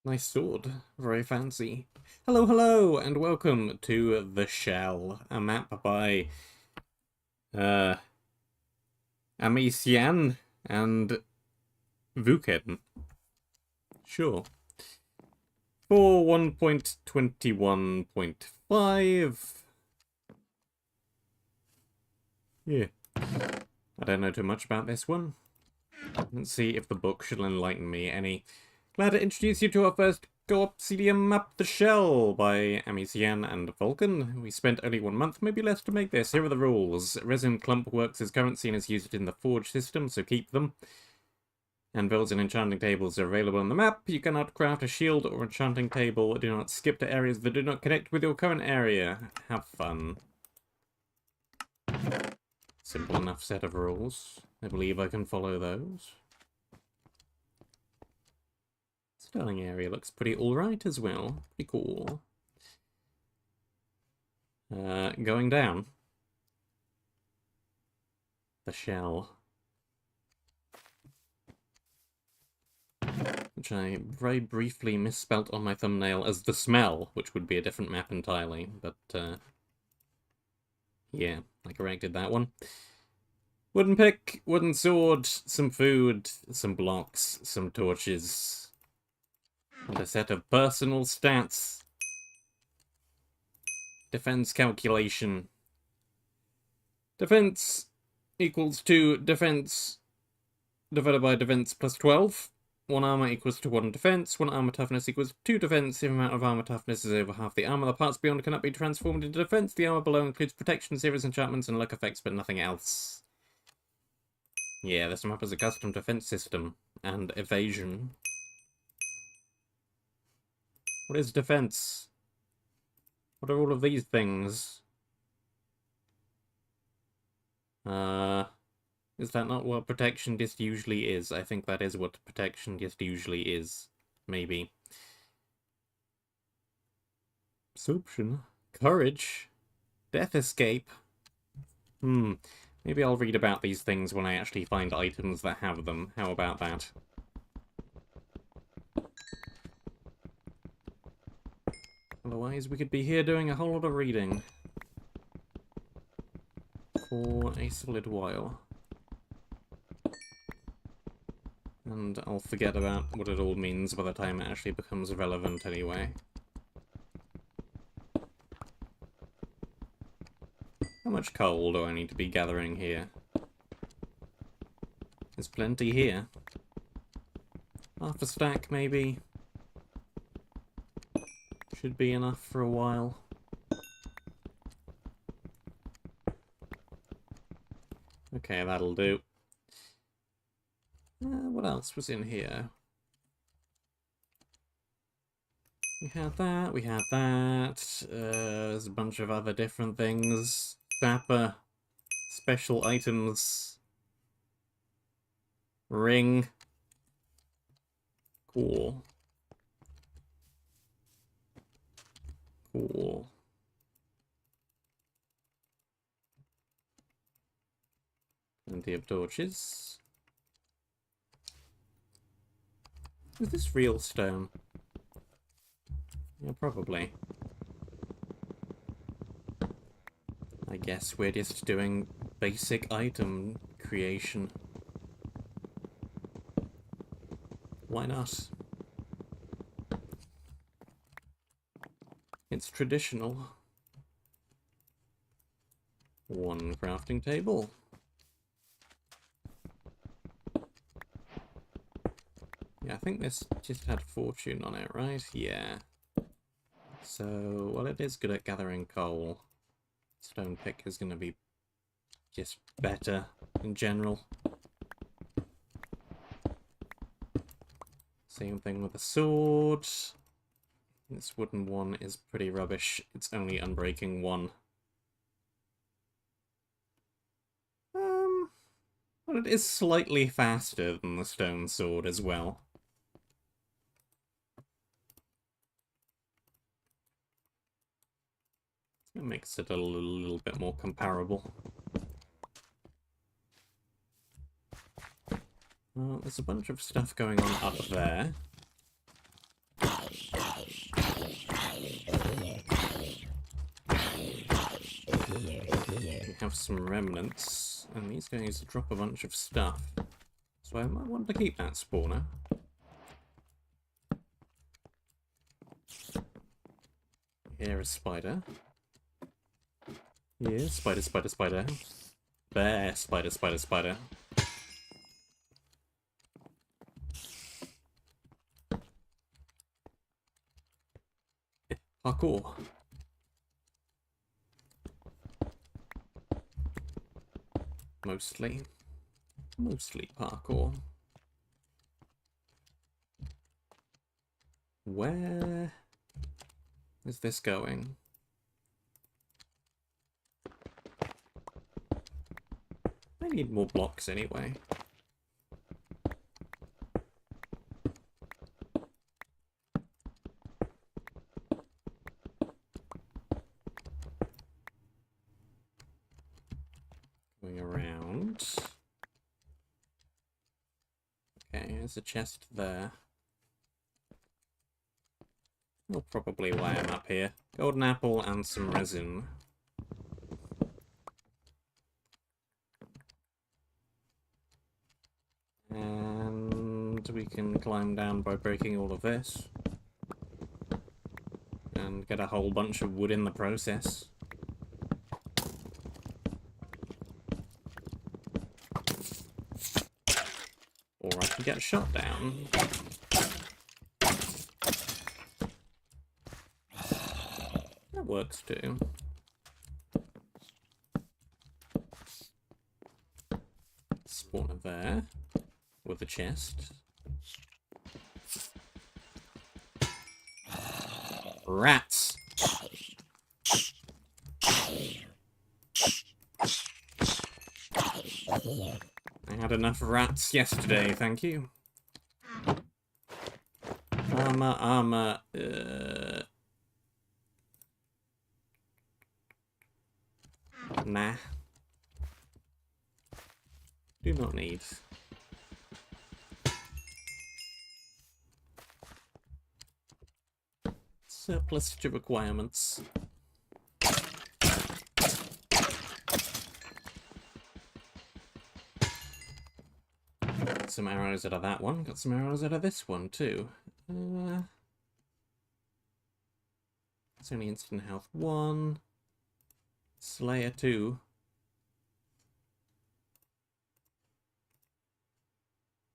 Nice sword. Very fancy. Hello, hello, and welcome to The Shell, a map by uh Amecyann and Vuken. Sure. For 1.21.5. Yeah. I don't know too much about this one. Let's see if the book shall enlighten me any. Glad to introduce you to our first co-op CDM map, The Shell, by Amecyann and Vulcan. We spent only 1 month, maybe less, to make this. Here are the rules. Resin clump works as currency and is used in the forge system, so keep them. Anvils and enchanting tables are available on the map. You cannot craft a shield or enchanting table. Do not skip to areas that do not connect with your current area. Have fun. Simple enough set of rules. I believe I can follow those. Starting area looks pretty alright as well. Pretty cool. Going down. The Shell. Which I very briefly misspelt on my thumbnail as The Smell, which would be a different map entirely, but, yeah, I corrected that one. Wooden pick, wooden sword, some food, some blocks, some torches, and a set of personal stats. Defense calculation. Defense equals to defense divided by defense plus 12. 1 armor equals to 1 defense. 1 armor toughness equals 2 defense. If the amount of armor toughness is over half the armor, the parts beyond cannot be transformed into defense. The armor below includes protection, serious enchantments, and luck effects, but nothing else. Yeah, this map is a custom defense system. And evasion. What is defense? What are all of these things? Is that not what protection just usually is? I think that is what protection just usually is. Maybe. Absorption. Courage. Death escape. Maybe I'll read about these things when I actually find items that have them. How about that? Otherwise, we could be here doing a whole lot of reading. For a solid while. And I'll forget about what it all means by the time it actually becomes relevant anyway. How much coal do I need to be gathering here? There's plenty here. Half a stack, maybe. Should be enough for a while. Okay, that'll do. What else was in here? We had that, we had that. There's a bunch of other different things. Sapper. Special items. Ring. Cool. Cool. Plenty of torches. Is this real stone? Yeah, probably. I guess we're just doing basic item creation. Why not? It's traditional. 1 crafting table. Yeah, I think this just had fortune on it, right? Yeah. So, well, it is good at gathering coal. Stone pick is going to be just better in general. Same thing with the sword. This wooden one is pretty rubbish. It's only unbreaking 1. But it is slightly faster than the stone sword as well. It makes it a little bit more comparable. There's a bunch of stuff going on up there. have some remnants, and these guys drop a bunch of stuff. So I might want to keep that spawner. Here a spider. Yeah, spider, spider, spider. There, spider, spider, spider. Parkour. Mostly parkour. Where is this going? I need more blocks anyway. Going around. Okay, there's a chest there. Well, probably why I'm up here. Golden apple and some resin. And we can climb down by breaking all of this. And get a whole bunch of wood in the process. Or I can get shot down. That works too. Spawner there. With a chest. Rats! I had enough rats yesterday, thank you. Armor. Nah. Do not need. Surplus to requirements. Got some arrows out of that one. Got some arrows out of this one too. It's only instant health 1. Slayer 2.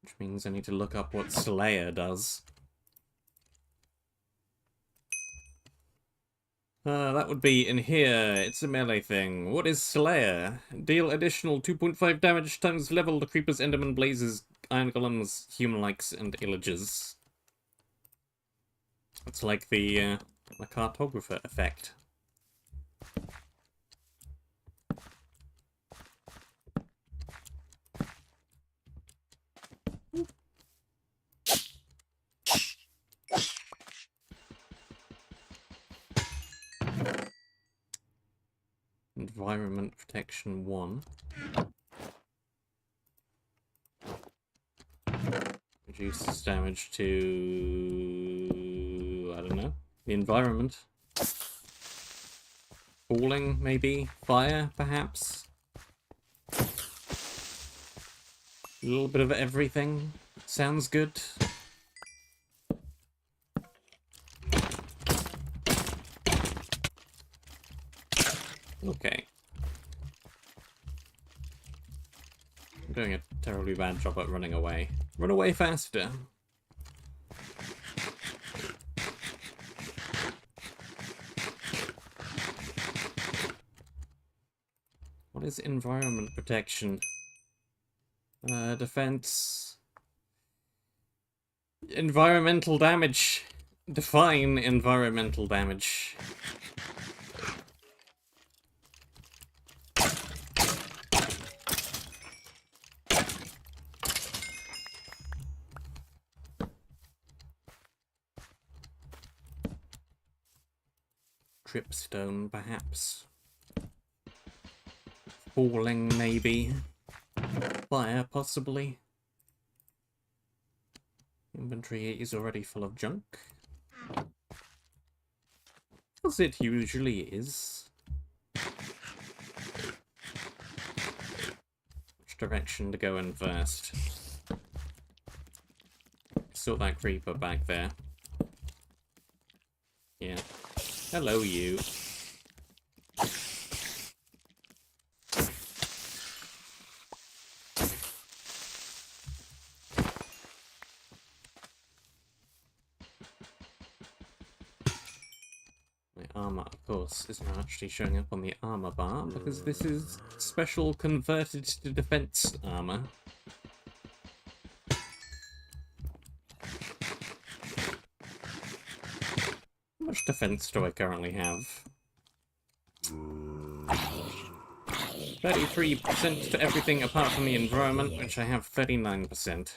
Which means I need to look up what Slayer does. That would be in here. It's a melee thing. What is Slayer? Deal additional 2.5 damage times level to creepers, enderman, blazes, iron golems, human-likes, and illagers. It's like the cartographer effect. Environment Protection 1. Reduces damage to... I don't know. The environment. Falling, maybe? Fire, perhaps? A little bit of everything. Sounds good. Okay. I'm doing a terribly bad job at running away. Run away faster. What is environment protection? Defense. Environmental damage. Define environmental damage. Dripstone, perhaps. Falling, maybe. Fire, possibly. Inventory is already full of junk. As it usually is. which direction to go in first. Saw that creeper back there. Yeah. Hello, you. My armor, of course, is not actually showing up on the armor bar because this is special converted to defense armor. How much defense do I currently have? 33% to everything apart from the environment, which I have 39%.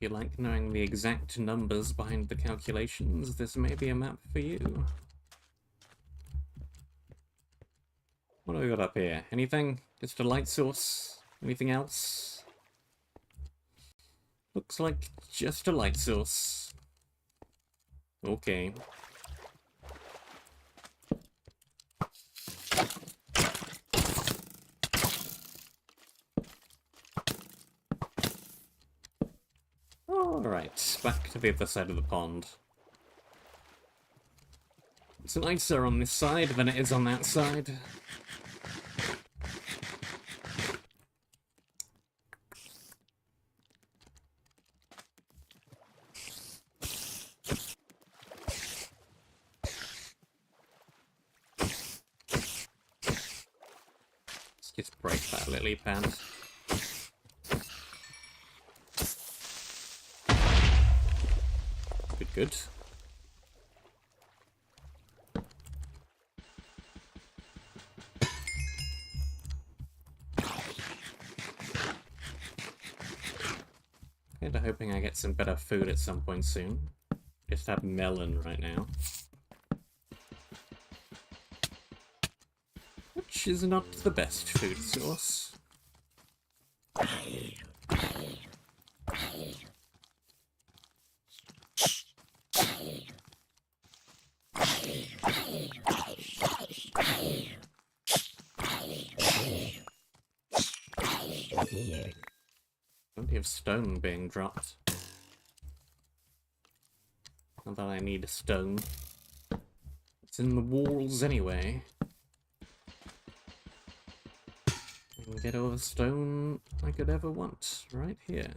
If you like knowing the exact numbers behind the calculations, this may be a map for you. What do we got up here? Anything? Just a light source? Anything else? Looks like just a light source. Okay. Alright, back to the other side of the pond. It's nicer on this side than it is on that side. Let's just break that lily pad. Good. Kinda hoping I get some better food at some point soon. Just have melon right now. Which is not the best food source. Plenty of stone being dropped. Not that I need a stone. It's in the walls anyway. I can get all the stone I could ever want right here.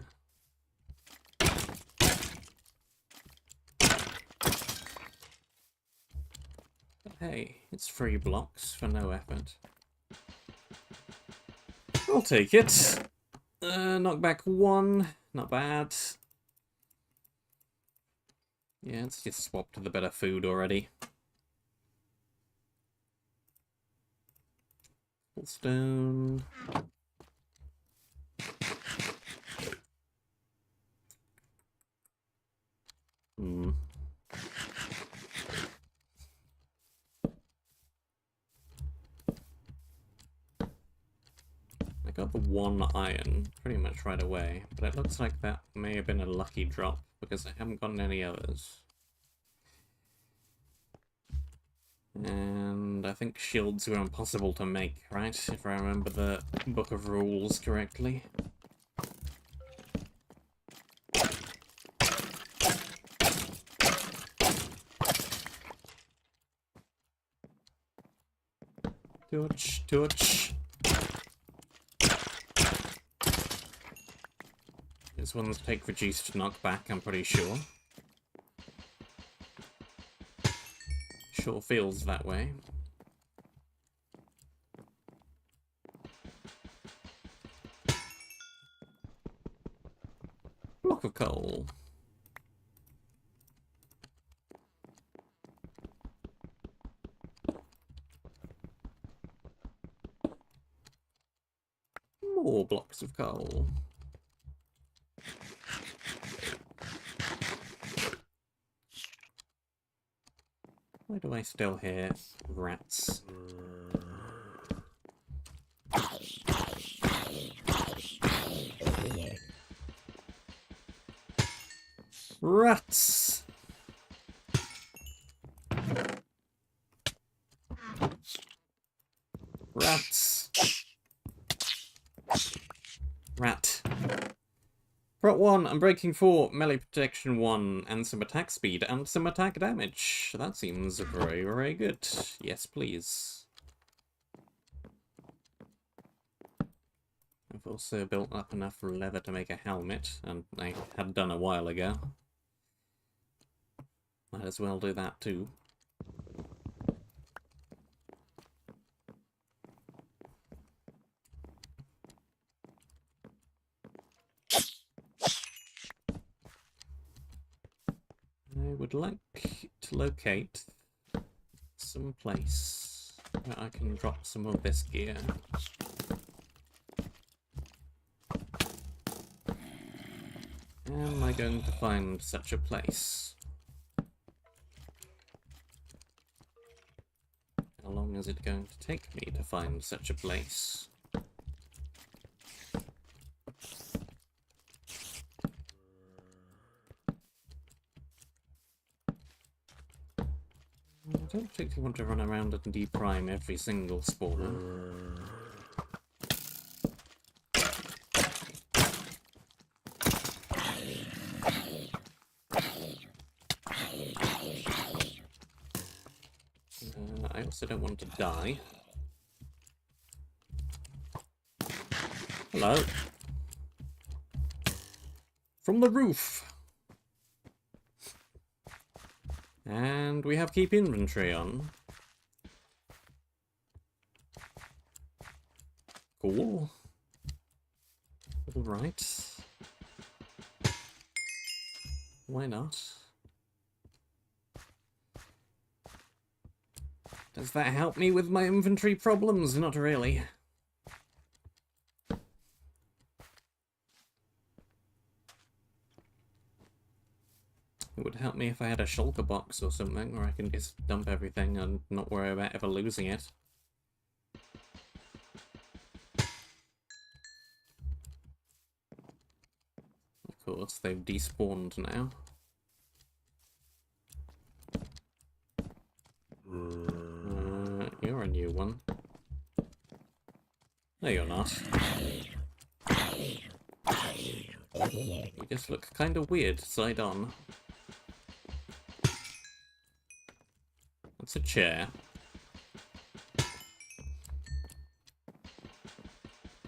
But hey, it's 3 blocks for no effort. I'll take it. Knockback 1, not bad. Yeah, let's just swap to the better food already. Full stone. I got the 1 iron pretty much right away, but it looks like that may have been a lucky drop because I haven't gotten any others. And I think shields were impossible to make, right? If I remember the book of rules correctly. Torch, torch. These ones take reduced knockback, I'm pretty sure. Sure feels that way. Block of coal. More blocks of coal. Why do I still hear rats? Rats! Rats! Rat. Prot 1, I'm breaking 4, melee protection 1, and some attack speed, and some attack damage. That seems very, very good. Yes, please. I've also built up enough leather to make a helmet, and I had done a while ago. Might as well do that too. I would like to locate some place where I can drop some of this gear. Am I going to find such a place? How long is it going to take me to find such a place? I don't particularly want to run around and deprime every single spawner. I also don't want to die. Hello. From the roof. And we have keep inventory on. Cool. Alright. Why not? Does that help me with my inventory problems? Not really. It would help me if I had a shulker box or something where I can just dump everything and not worry about ever losing it. Of course, they've despawned now. You're a new one. No, you're not. You just look kind of weird side on. That's a chair.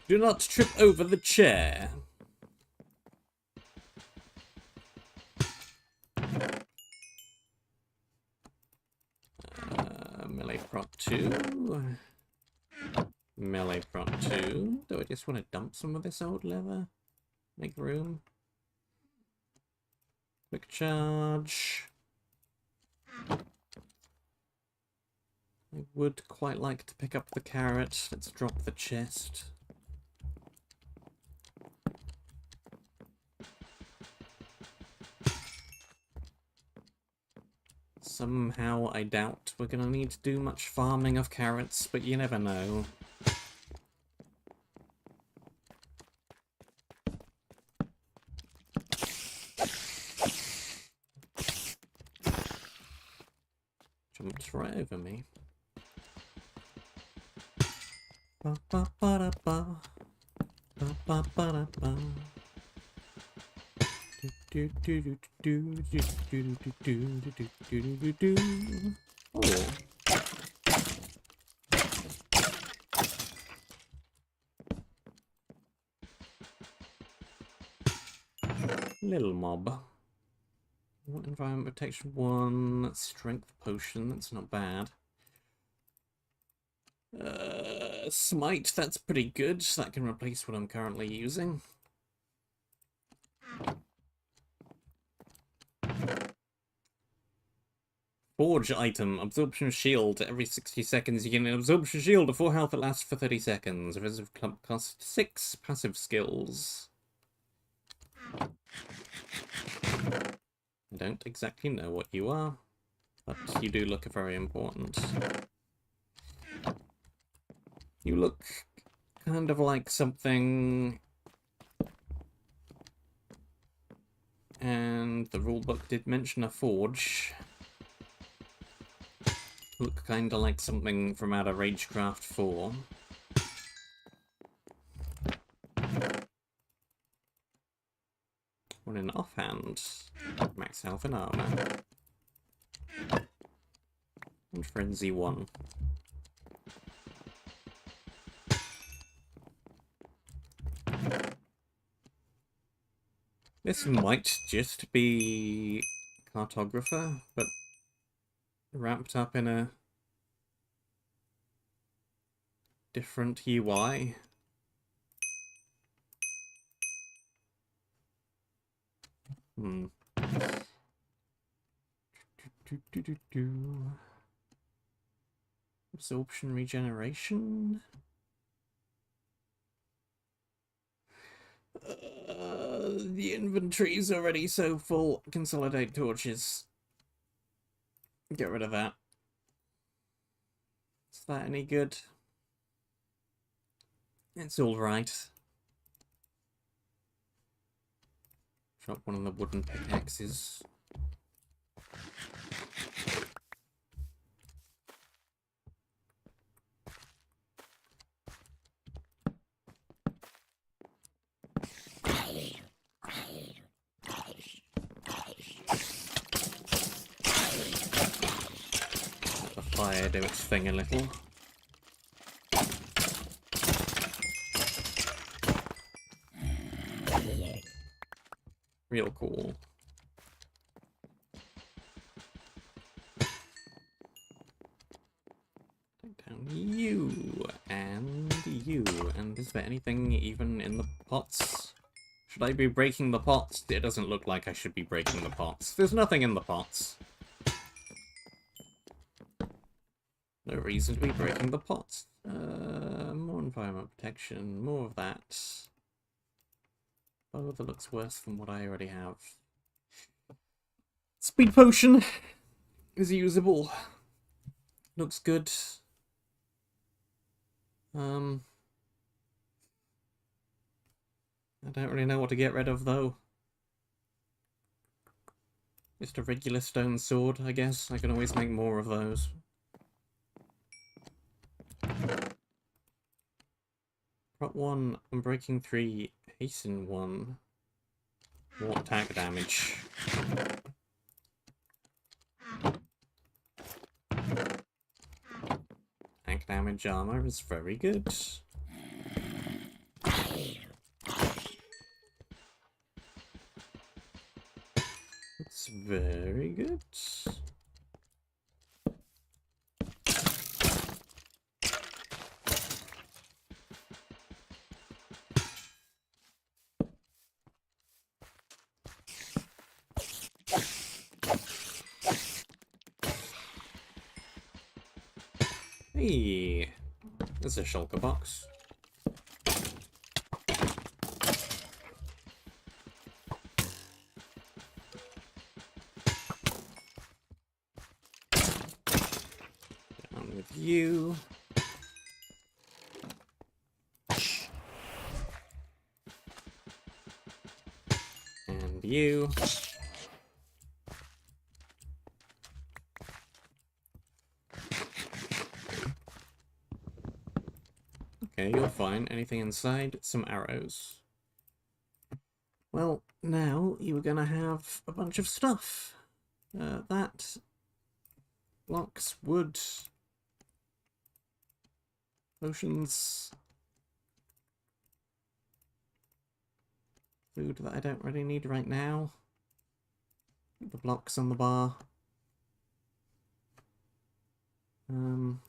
Do not trip over the chair. Melee prop 2. Melee prop 2. Do I just want to dump some of this old leather? Make room. Quick charge. I would quite like to pick up the carrot. Let's drop the chest. Somehow I doubt we're gonna need to do much farming of carrots, but you never know. Jumped right over me. Ba ba ba da ba. Ba ba ba da ba. Do do do do do do do do do do do do. Oh. Little mob. Environment protection 1, strength potion, that's not bad. Smite, that's pretty good. That can replace what I'm currently using. Forge item, absorption shield. Every 60 seconds you get an absorption shield of 4 health that lasts for 30 seconds. Reserve clump cost 6. Passive skills. I don't exactly know what you are, but you do look very important. You look kind of like something And the rulebook did mention a forge. Look kinda like something from out of Ragecraft 4. One in offhand. Max health and armor. And Frenzy 1. This might just be Cartographer, but wrapped up in a different UI. Absorption regeneration. The inventory's already so full. Consolidate torches. Get rid of that. Is that any good? It's alright. Drop one of the wooden pickaxes. Let the fire do its thing a little. Real cool. Take down you, and you. And is there anything even in the pots? Should I be breaking the pots? It doesn't look like I should be breaking the pots. There's nothing in the pots. No reason to be breaking the pots. More environment protection, more of that. Oh, that looks worse than what I already have. Speed potion is usable. Looks good. I don't really know what to get rid of, though. Just a regular stone sword, I guess. I can always make more of those. Prop 1, Unbreaking 3, Hasten 1. More attack damage. Attack damage armor is very good. It's very good. Hey, there's a shulker box. Down with you. And you. Okay, you're fine. Anything inside? Some arrows. Well, now you are going to have a bunch of stuff. That blocks wood. Potions. Food that I don't really need right now. The blocks on the bar. Turn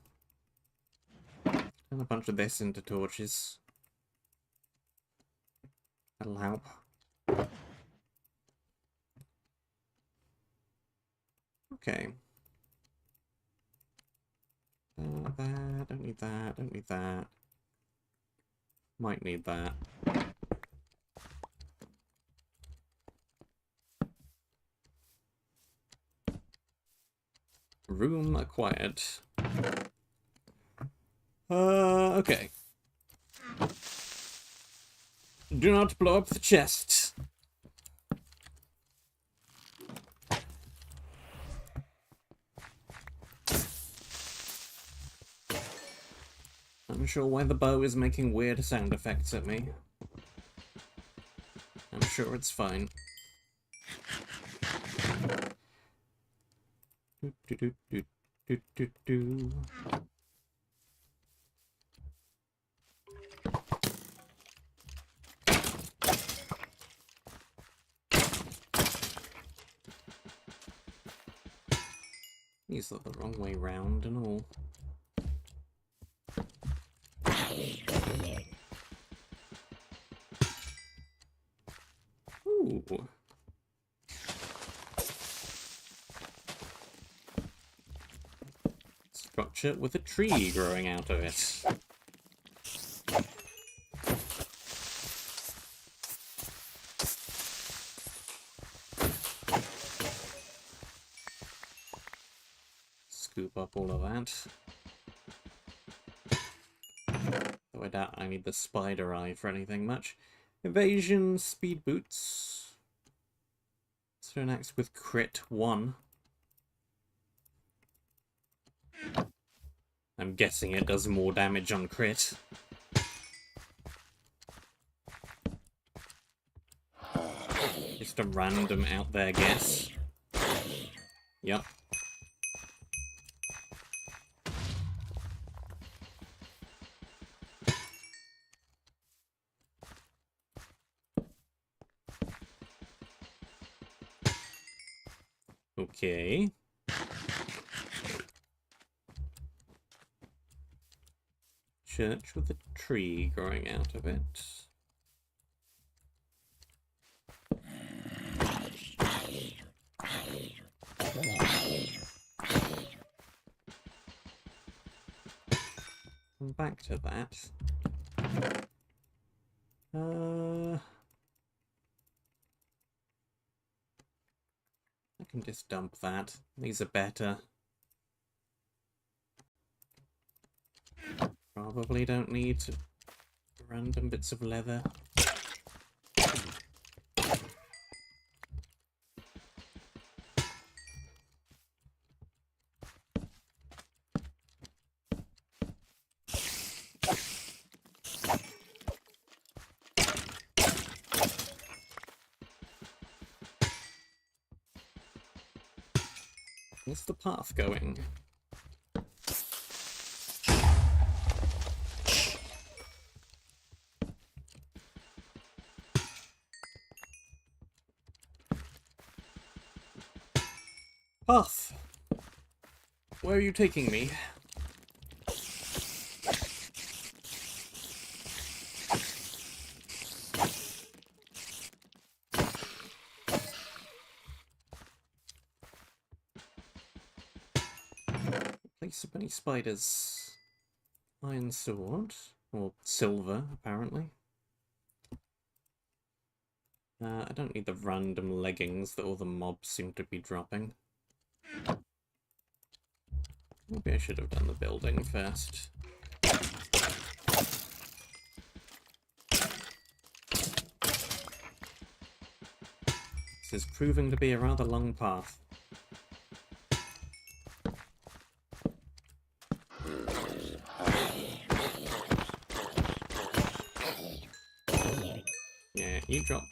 a bunch of this into torches. That'll help. Okay. That, don't need that, don't need that. Might need that. Room acquired. Okay. Do not blow up the chest. I'm sure why the bow is making weird sound effects at me. I'm sure it's fine. Do, do, do, do, do, do, do. These are the wrong way round and all. Ooh. Structure with a tree growing out of it. Scoop up all of that. Though I doubt I need the spider eye for anything much. Evasion, speed boots. So an axe with crit 1. I'm guessing it does more damage on crit. Just a random out there guess. Yep. Okay. Church with a tree growing out of it. And back to that. I can just dump that. These are better. Probably don't need random bits of leather. Where's the path going? Path! Where are you taking me? Place of many spiders. Iron sword. Or silver, apparently. I don't need the random leggings that all the mobs seem to be dropping. Maybe I should have done the building first. This is proving to be a rather long path. Yeah, you drop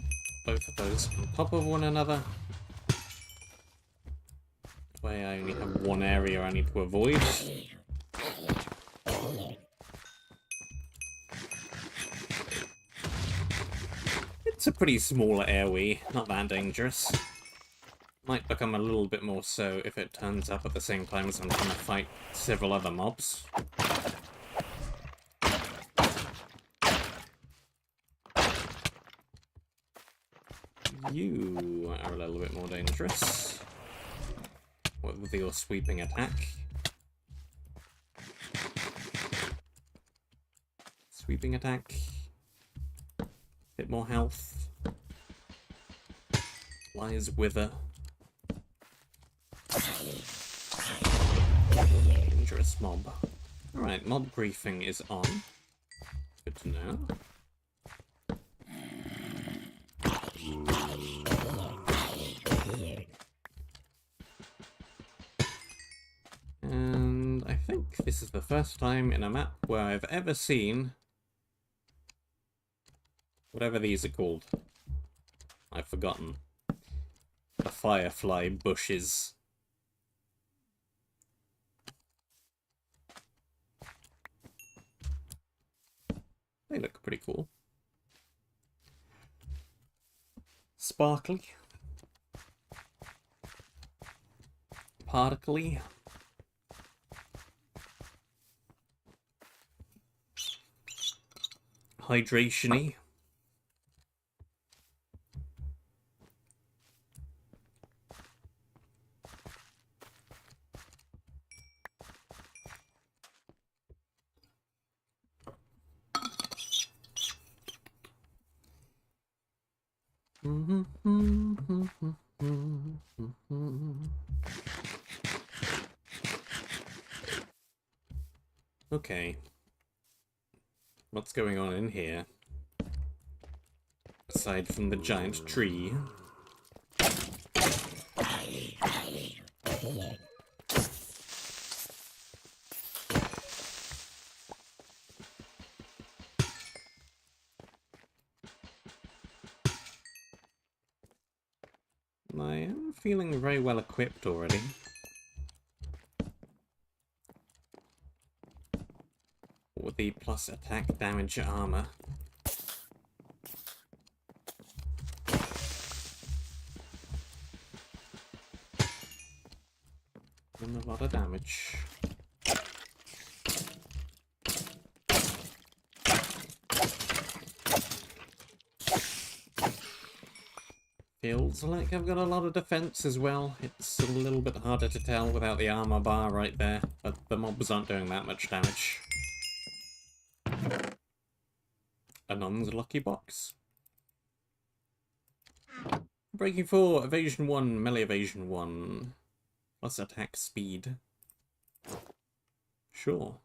both of those on top of one another. That way I only have one area I need to avoid. It's a pretty small AoE, not that dangerous. Might become a little bit more so if it turns up at the same time as I'm trying to fight several other mobs. You are a little bit more dangerous. With your sweeping attack. Sweeping attack. Bit more health. Lies wither. Dangerous mob. Alright, mob griefing is on. Good to know. And I think this This is the first time in a map where I've ever seen whatever these are called. I've forgotten. The firefly bushes. They look pretty cool. Sparkly. Particly. Hydration-y. Okay. What's going on in here? Aside from the giant tree. I am feeling very well equipped already. With the plus attack damage armor. And a lot of damage. Feels like I've got a lot of defense as well. It's a little bit harder to tell without the armor bar right there, but the mobs aren't doing that much damage. Anon's lucky box. Breaking 4, evasion 1, melee evasion 1. Plus attack speed. Sure.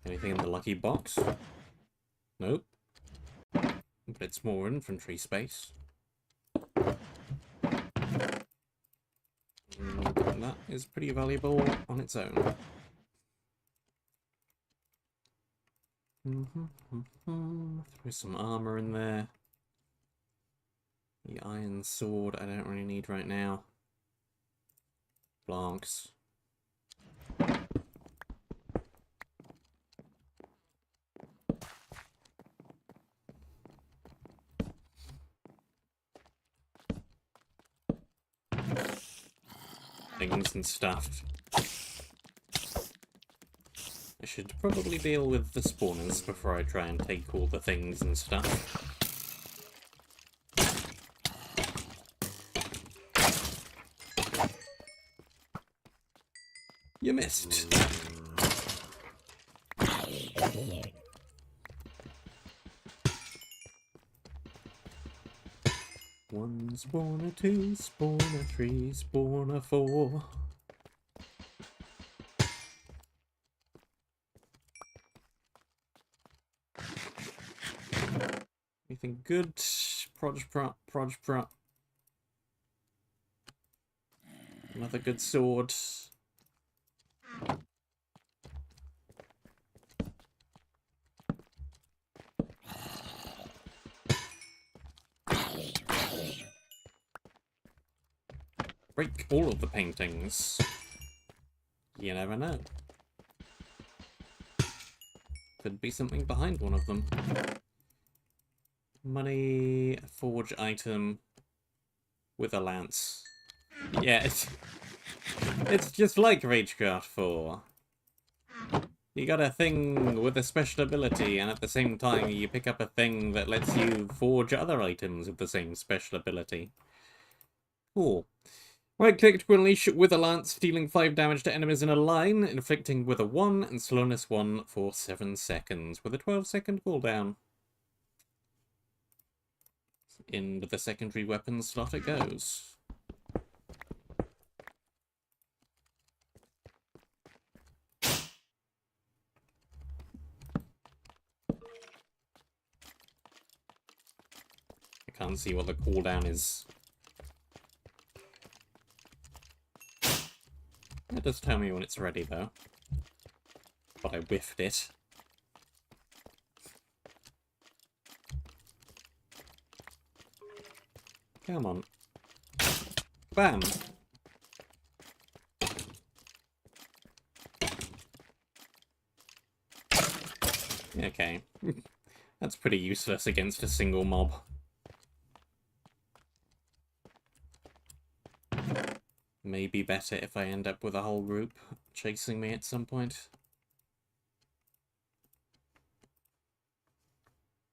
Anything in the lucky box? Nope. But it's more infantry space. And that is pretty valuable on its own. Throw some armor in there. The iron sword I don't really need right now. Blancs. Things and stuff. I should probably deal with the spawners before I try and take all the things and stuff. You missed. One spawner, two spawner, three spawner, four. Anything good? Proj prop, proj prop. Another good sword. Break all of the paintings. You never know. Could be something behind one of them. Money, forge item with a lance. Yeah, it's just like Ragecraft 4. You got a thing with a special ability, and at the same time you pick up a thing that lets you forge other items with the same special ability. Cool. Right-click to unleash with a lance, dealing 5 damage to enemies in a line, inflicting with a 1 and slowness 1 for 7 seconds, with a 12-second cooldown. Into the secondary weapon slot it goes. I can't see what the cooldown is. It does tell me when it's ready, though. But I whiffed it. Come on. Bam! Okay. That's pretty useless against a single mob. Maybe better if I end up with a whole group chasing me at some point.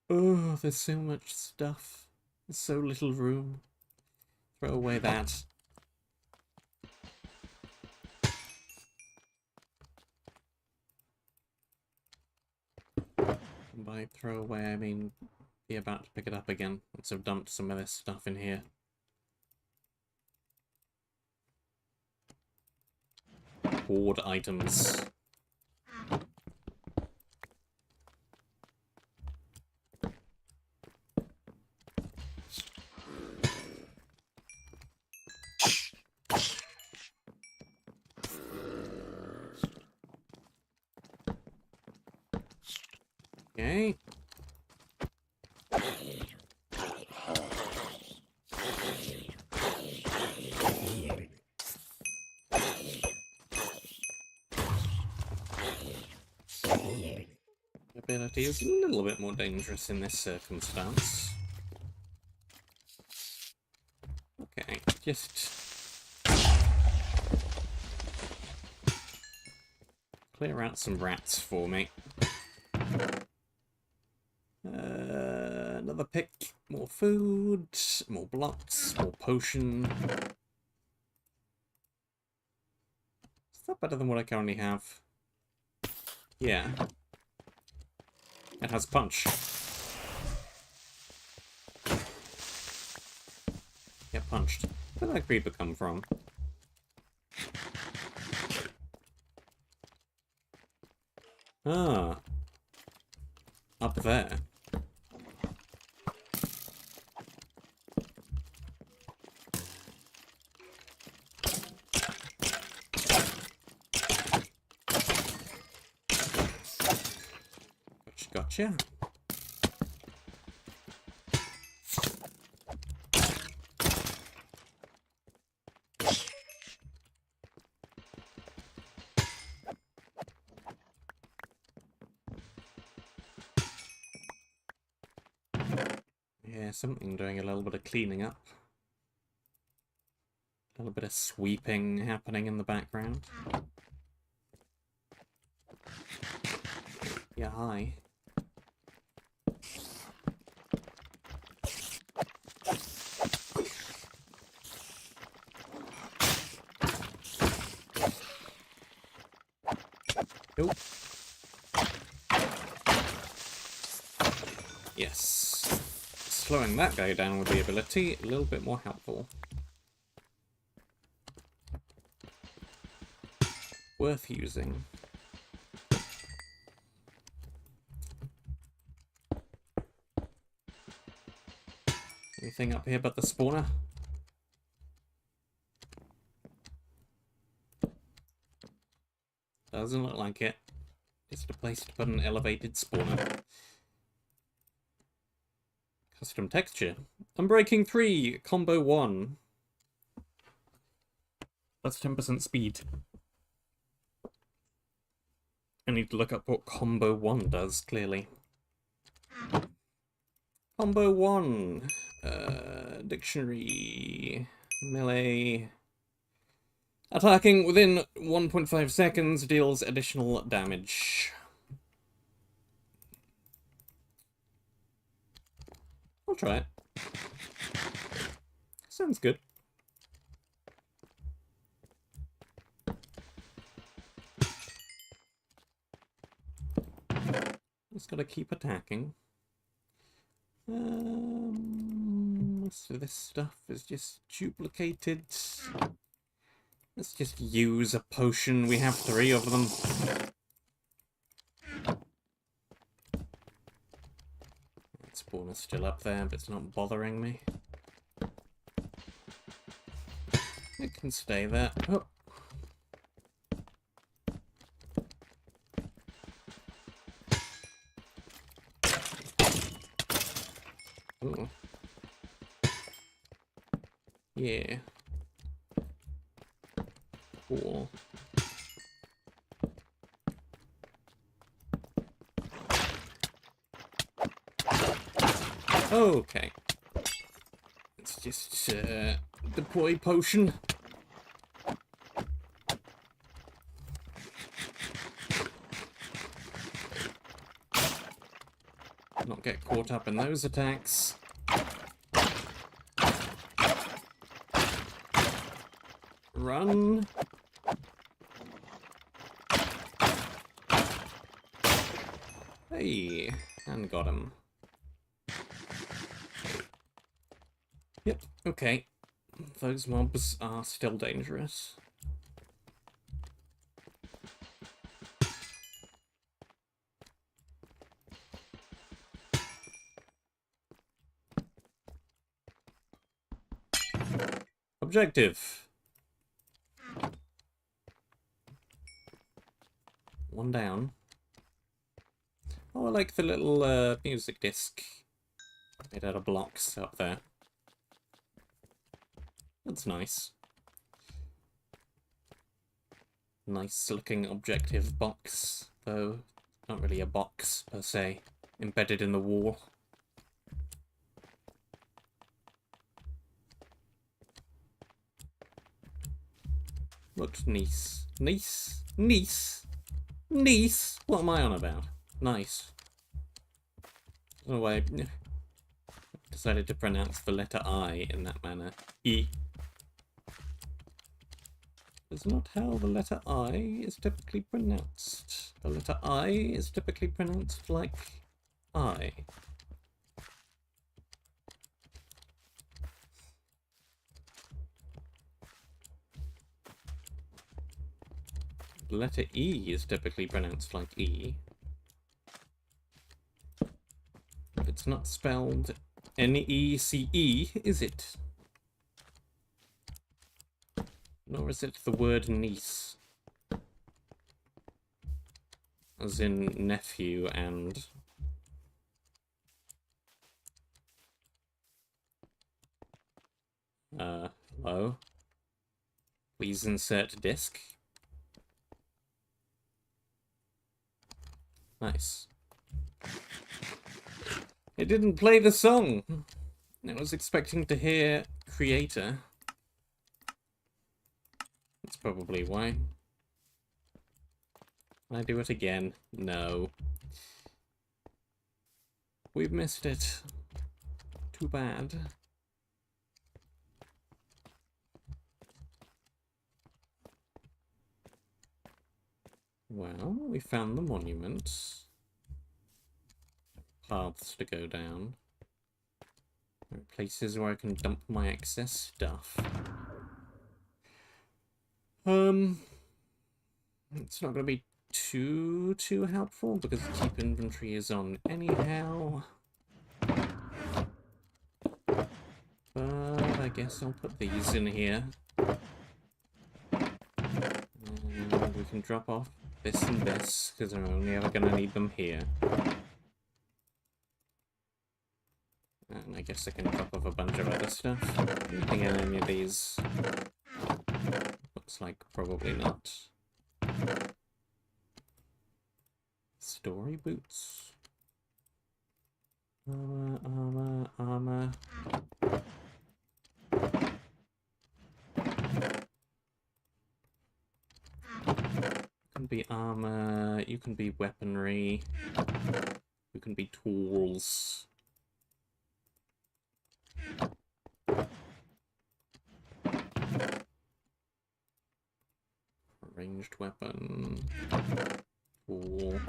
Oh, there's so much stuff. There's so little room. Throw away that. And by throw away, I mean be about to pick it up again once I've dumped some of this stuff in here. Hoard items. Okay. Ability is a little bit more dangerous in this circumstance. Okay, just clear out some rats for me. Another pick, more food, more blocks, more potion. Is that better than what I currently have? Yeah. It has punch. Get punched. Where did that creeper come from? Ah. Up there. Gotcha. Yeah, something doing a little bit of cleaning up. A little bit of sweeping happening in the background. Yeah, hi. Nope. Yes. Slowing that guy down with the ability, a little bit more helpful. Worth using. Anything up here but the spawner? Doesn't look like it. Just a place to put an elevated spawner. Custom texture. Unbreaking 3, combo 1. That's 10% speed. I need to look up what combo 1 does, clearly. Combo 1. Dictionary. Melee. Attacking within 1.5 seconds deals additional damage. I'll try it. Sounds good. Just gotta keep attacking. So this stuff is just duplicated. Let's just use a potion. We have 3 of them. That spawner's still up there, but it's not bothering me. It can stay there. Oh. Yeah. Cool. Okay. Let's just deploy potion. Not get caught up in those attacks. Run. Hey, and got him. Yep, okay. Those mobs are still dangerous. Objective. One down. Oh, I like the little music disc made out of blocks up there. That's nice. Nice looking objective box, though not really a box per se, embedded in the wall. Looked nice. Nice? Nice? Nice? What am I on about? Nice. I don't know why I decided to pronounce the letter I in that manner. E. That's not how the letter I is typically pronounced. The letter I is typically pronounced like I. The letter E is typically pronounced like E. It's not spelled N-E-C-E, is it? Nor is it the word niece. As in nephew and... hello? Please insert disc. Nice. It didn't play the song! I was expecting to hear Creator. That's probably why. Can I do it again? No. We've missed it. Too bad. Well, we found the monument. Paths to go down. There are places where I can dump my excess stuff. It's not going to be too helpful because keep inventory is on anyhow. But I guess I'll put these in here. And we can drop off this and this because I'm only ever going to need them here. And I guess I can drop off a bunch of other stuff. Anything in any of these? Looks like probably not. Story boots. Armor. You can be armor, you can be weaponry, you can be tools. Ranged weapon. Tool.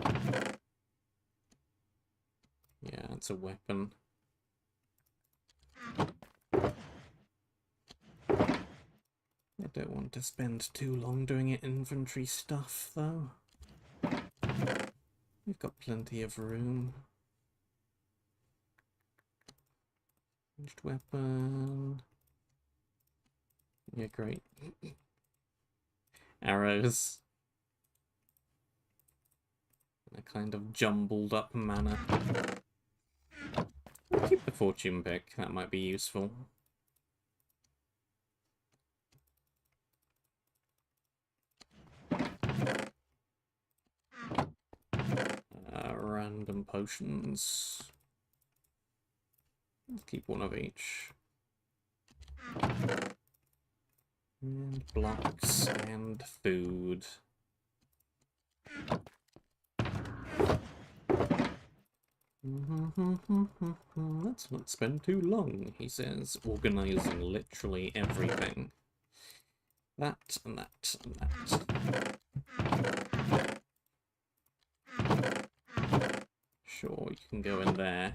Yeah, it's a weapon. I don't want to spend too long doing inventory stuff, though. We've got plenty of room. Ranged weapon. Yeah, great. Arrows. In a kind of jumbled up manner. I'll keep the fortune pick, that might be useful. potions. Let's keep one of each. And blocks and food. Let's not spend too long, he says, organising literally everything. That and that and that. Sure, you can go in there.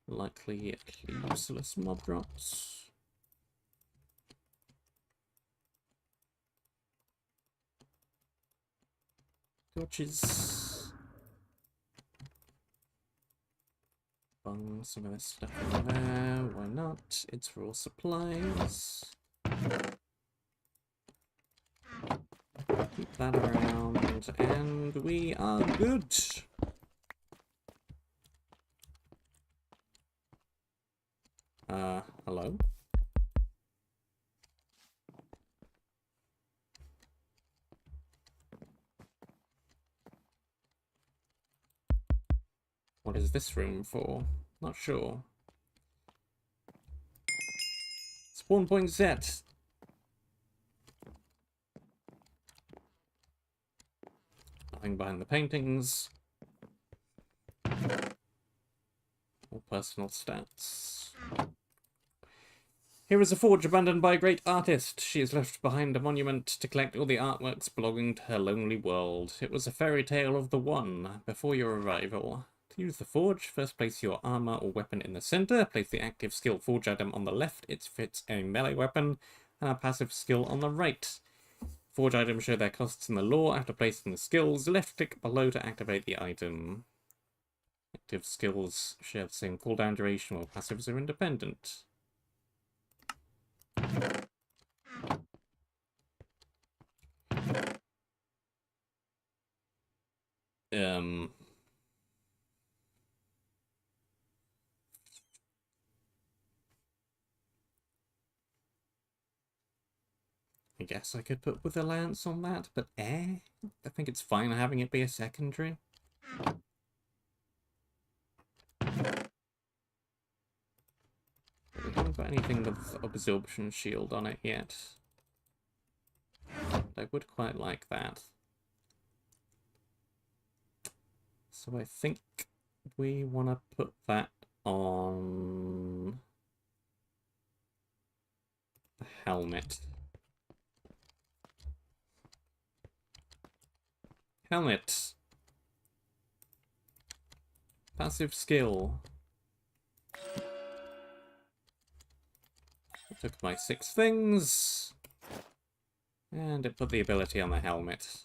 Likely useless mob drops. Torches. Bung some of this stuff in there. Why not? It's for all supplies. Keep that around, and we are good. Hello? What is this room for? Not sure. Spawn point set. Nothing behind the paintings. All personal stats. Here is a forge abandoned by a great artist. She has left behind a monument to collect all the artworks belonging to her lonely world. It was a fairy tale of the one before your arrival. To use the forge, first place your armor or weapon in the center, place the active skill forge item on the left, it fits a melee weapon, and a passive skill on the right. Forge items show their costs in the lore after placing the skills. Left click below to activate the item. Active skills share the same cooldown duration while passives are independent. I guess I could put with Alliance on that, but I think it's fine having it be a secondary. We haven't got anything with Absorption Shield on it yet. I would quite like that. So I think we want to put that on the helmet. Helmet. Passive skill. I took my 6 things. And it put the ability on the helmet.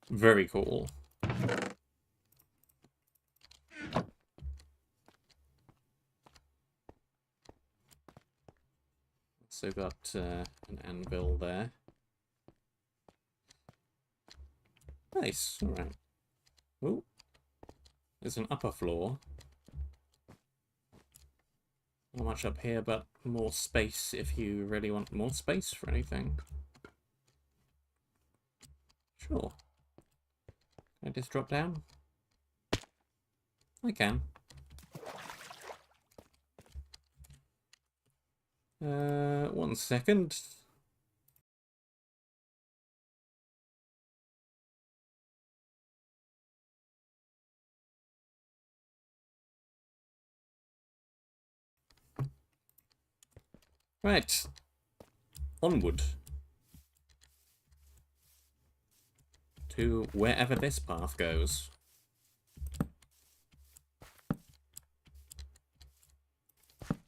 Very cool. Also got an anvil there. Nice, alright. Oh, there's an upper floor. Not much up here, but more space if you really want more space for anything. Sure. Can I just drop down? I can. 1 second. Right. Onward. To wherever this path goes.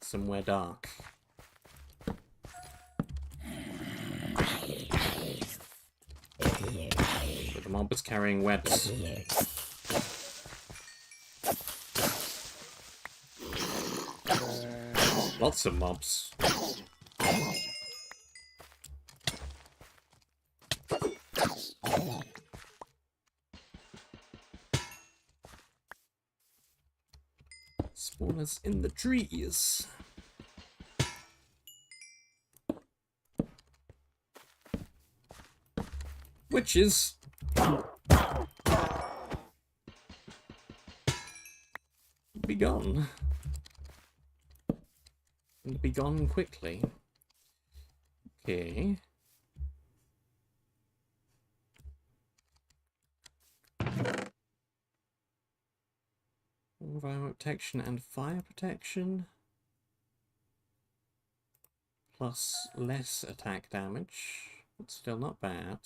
Somewhere dark. But the mob is carrying webs. Lots of mobs. Spawners in the trees. Witches! Be gone. And be gone quickly. Okay. Environment protection and fire protection. Plus less attack damage. But still not bad.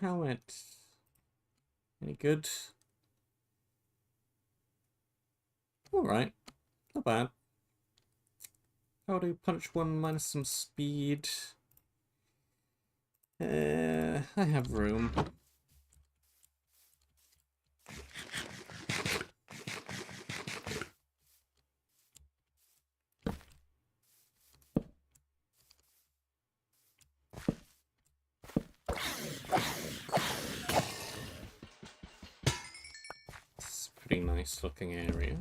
Helmet. Any good? Alright. Not bad. How do punch one minus some speed? I have room. It's a pretty nice looking area.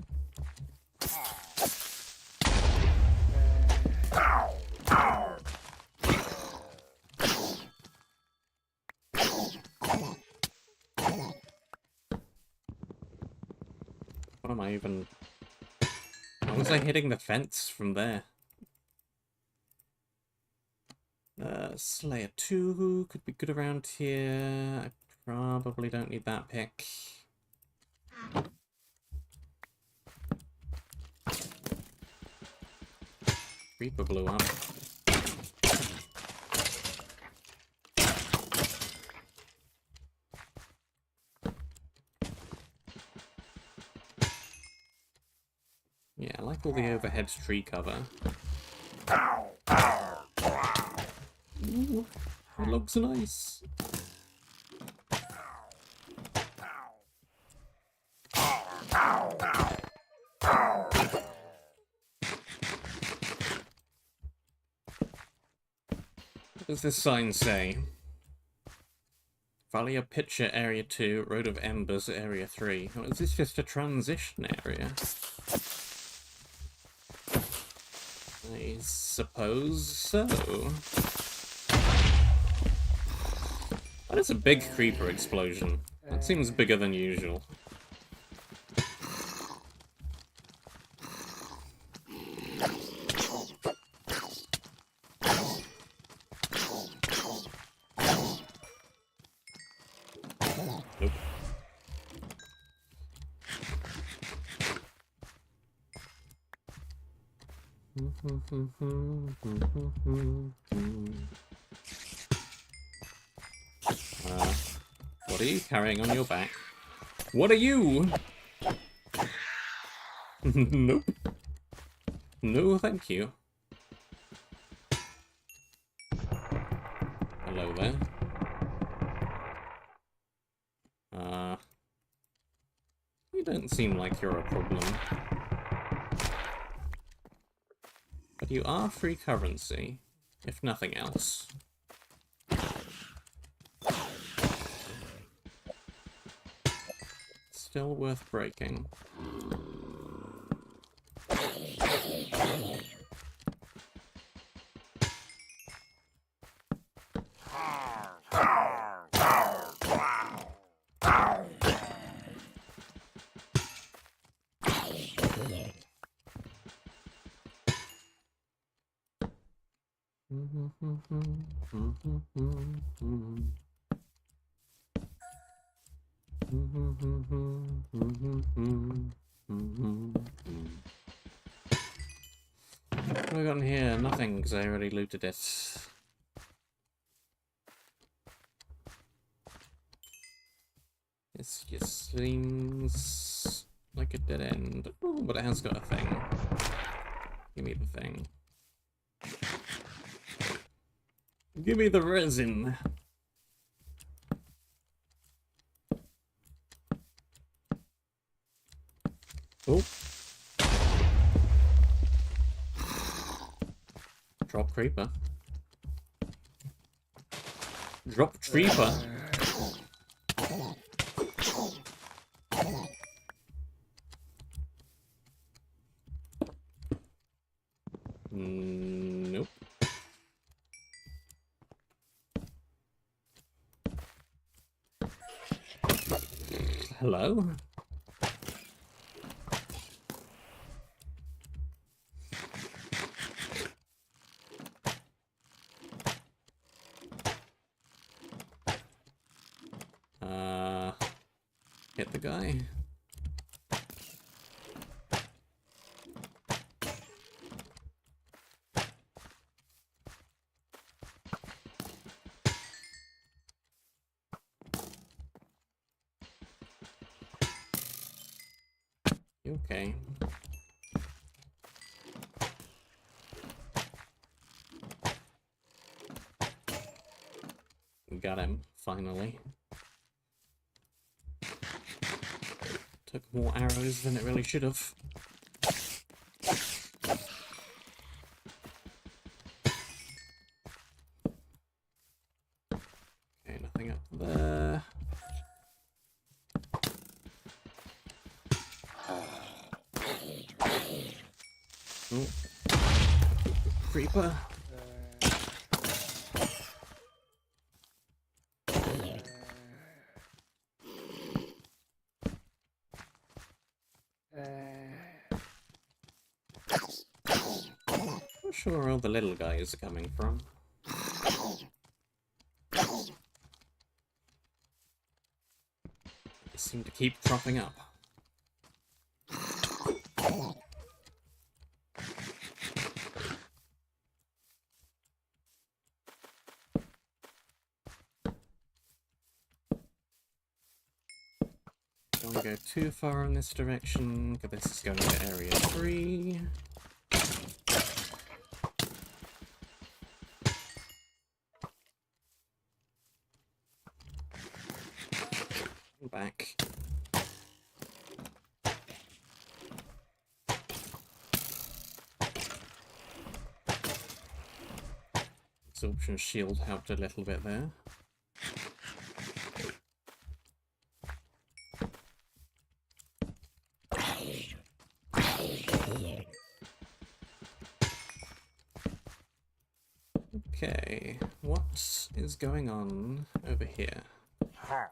What am I even... How was I hitting the fence from there? Slayer 2 could be good around here. I probably don't need that pick. Reaper blew up. Yeah, I like all the overhead tree cover. Ooh, it looks nice. What does this sign say? Valley of Pitcher, Area 2, Road of Embers, Area 3. Oh, is this just a transition area? I suppose so. That is a big creeper explosion. That seems bigger than usual. Nope. What are you carrying on your back? What are you? Nope. No, thank you. Hello there. You don't seem like you're a problem. But you are free currency, if nothing else. Still worth breaking. What have I got in here? Nothing, because I already looted it. This just seems like a dead end. Ooh, but it has got a thing. Give me the thing. Give me the resin. Oh. Drop creeper. Drop creeper. Nope. Hello? Hit the guy. Okay. Got him, finally. Took more arrows than it really should have. Okay, nothing up there. Oh. Creeper. Not sure where all the little guys are coming from. They seem to keep cropping up. Don't want to go too far in this direction, because this is going to Area 3. Back. Absorption shield helped a little bit there. Okay, what is going on over here? I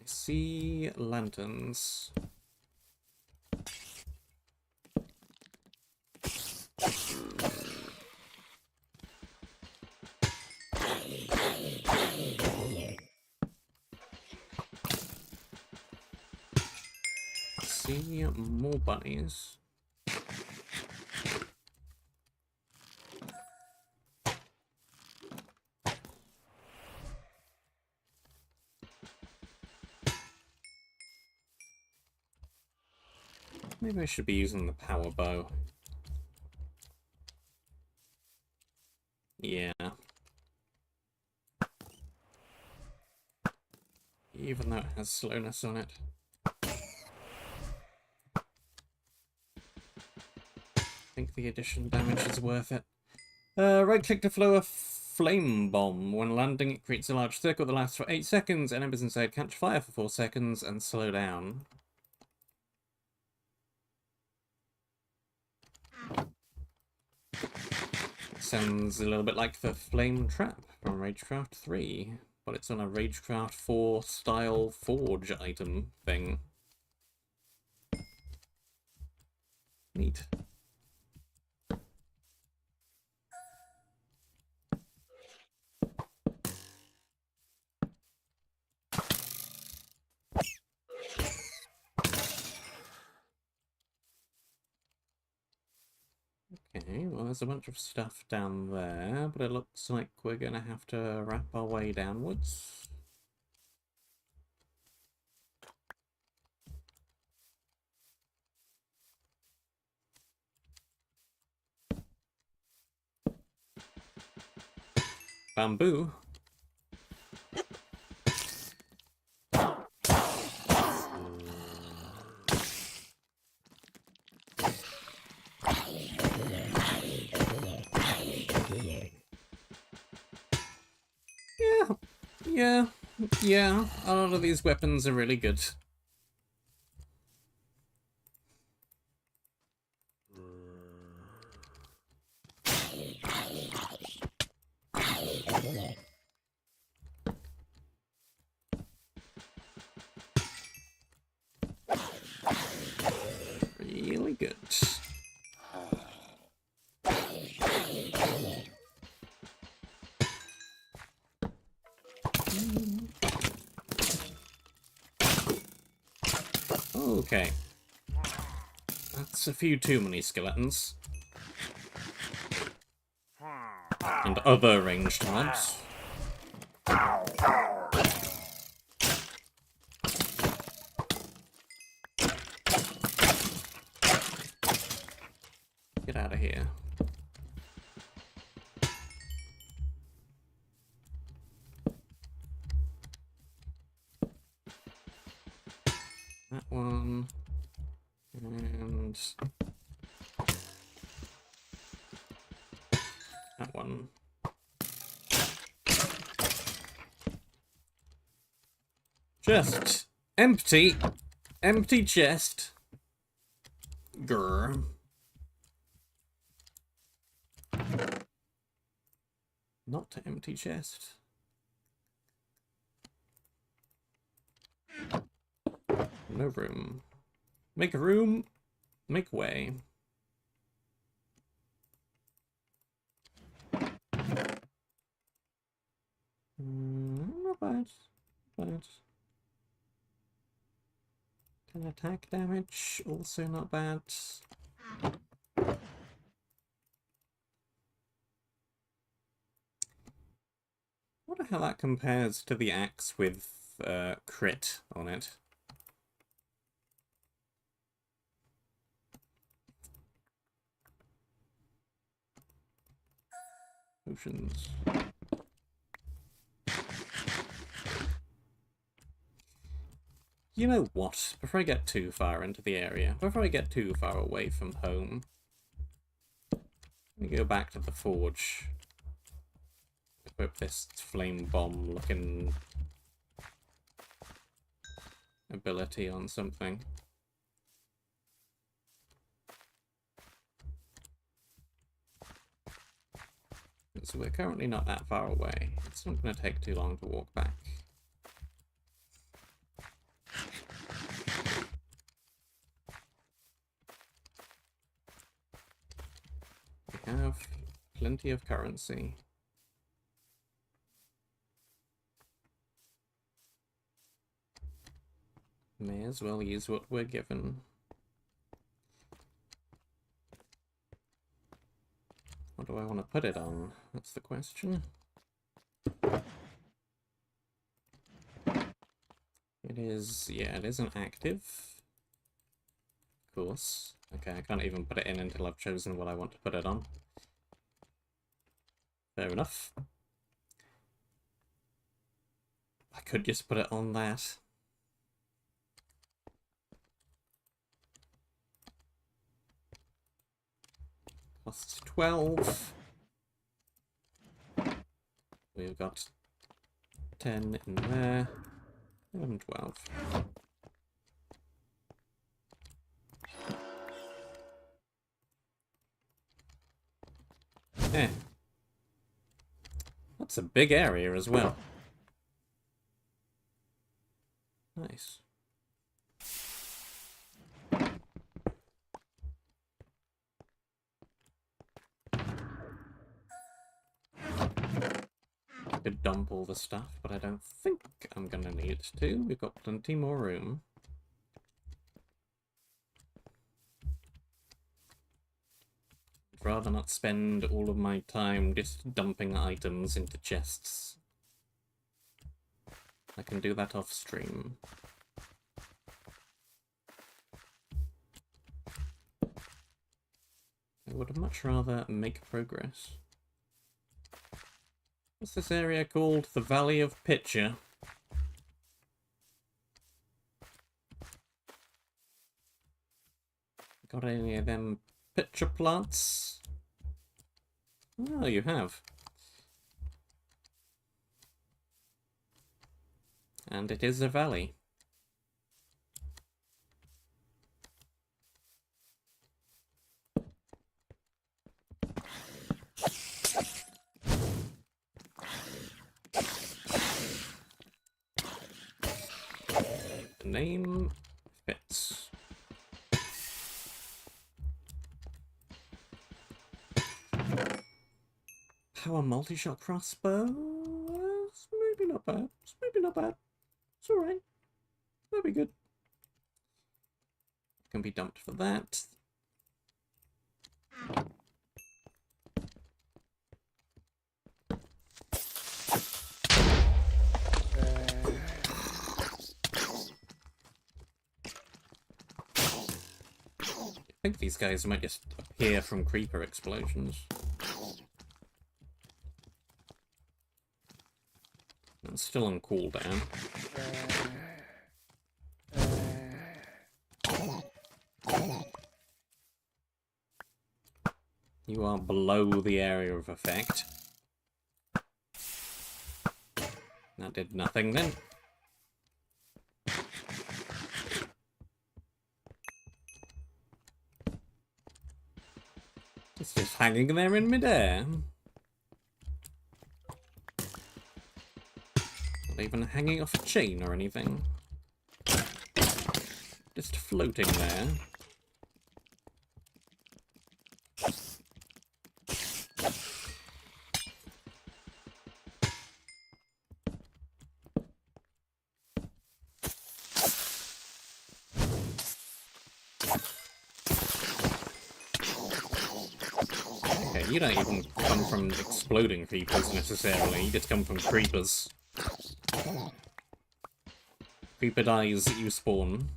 see lanterns. See more bunnies. Maybe I should be using the power bow. Yeah. Even though it has slowness on it. I think the additional damage is worth it. Right click to flow a flame bomb. When landing, it creates a large circle that lasts for 8 seconds. Enemies inside catch fire for 4 seconds and slow down. Sounds a little bit like the flame trap from Ragecraft 3, but it's on a Ragecraft 4 style forge item thing. Neat. Okay, well there's a bunch of stuff down there, but it looks like we're gonna have to wrap our way downwards. Bamboo? Yeah, yeah, a lot of these weapons are really good. Really good. Okay. That's a few too many skeletons. And other ranged mobs. Get out of here. That one. And that one. Just empty. Empty chest. Grr. Not to empty chest. No room. Make room. Make way. Not bad. Not bad. 10 attack damage. Also not bad. I wonder how that compares to the axe with crit on it. Potions. You know what? Before I get too far into the area, before I get too far away from home, let me go back to the forge. Equip this flame bomb looking ability on something. So we're currently not that far away. It's not going to take too long to walk back. We have plenty of currency. May as well use what we're given. What do I want to put it on? That's the question. It is, yeah, it isn't active. Of course. Okay, I can't even put it in until I've chosen what I want to put it on. Fair enough. I could just put it on that. Costs 12. We've got 10 in there. 11, 12. Eh. That's a big area as well. Nice. I could dump all the stuff, but I don't think I'm gonna need to. We've got plenty more room. I'd rather not spend all of my time just dumping items into chests. I can do that off stream. I would much rather make progress. What's this area called? The Valley of Pitcher. Got any of them pitcher plants? Oh, you have. And it is a valley. The name fits. Power multi-shot crossbow? It's maybe not bad. It's maybe not bad. It's alright. That'll be good. Can be dumped for that. I think these guys might just appear from creeper explosions. It's still on cooldown. You are below the area of effect. That did nothing then. It's just hanging there in midair. Not even hanging off a chain or anything. Just floating there. Okay, you don't even come from exploding creepers necessarily, you just come from creepers. Creeper dies, you spawn.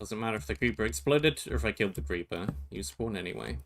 Doesn't matter if the creeper exploded or if I killed the creeper, you spawn anyway.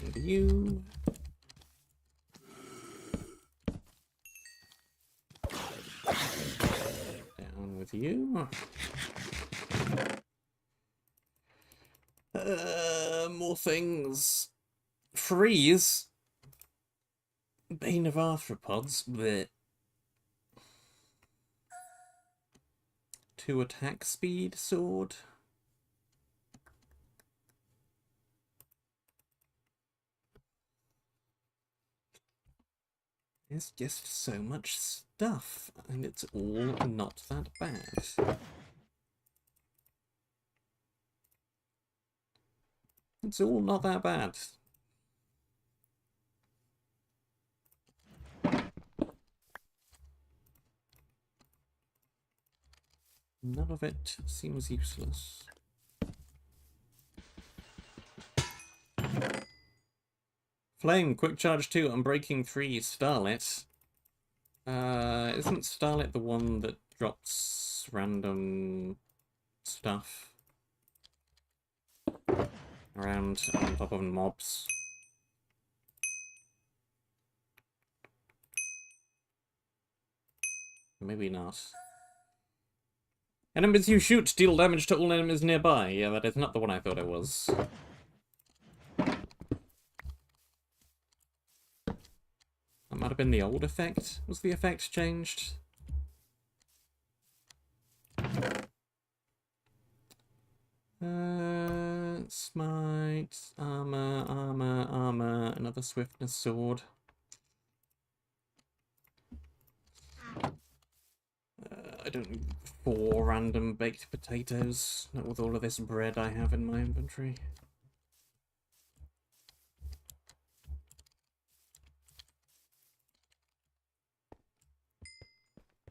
And you... Down with you. More things. Freeze. Bane of arthropods. Blech. 2 attack speed sword. There's just so much stuff, and it's all not that bad. It's all not that bad. None of it seems useless. Flame, quick charge 2, unbreaking 3, Starlet. Isn't Starlet the one that drops random stuff around on top of mobs? Maybe not. Enemies you shoot deal damage to all enemies nearby. Yeah, that is not the one I thought it was. That might have been the old effect. Was the effect changed? Smite, armor, another swiftness sword. I don't need 4 random baked potatoes, not with all of this bread I have in my inventory.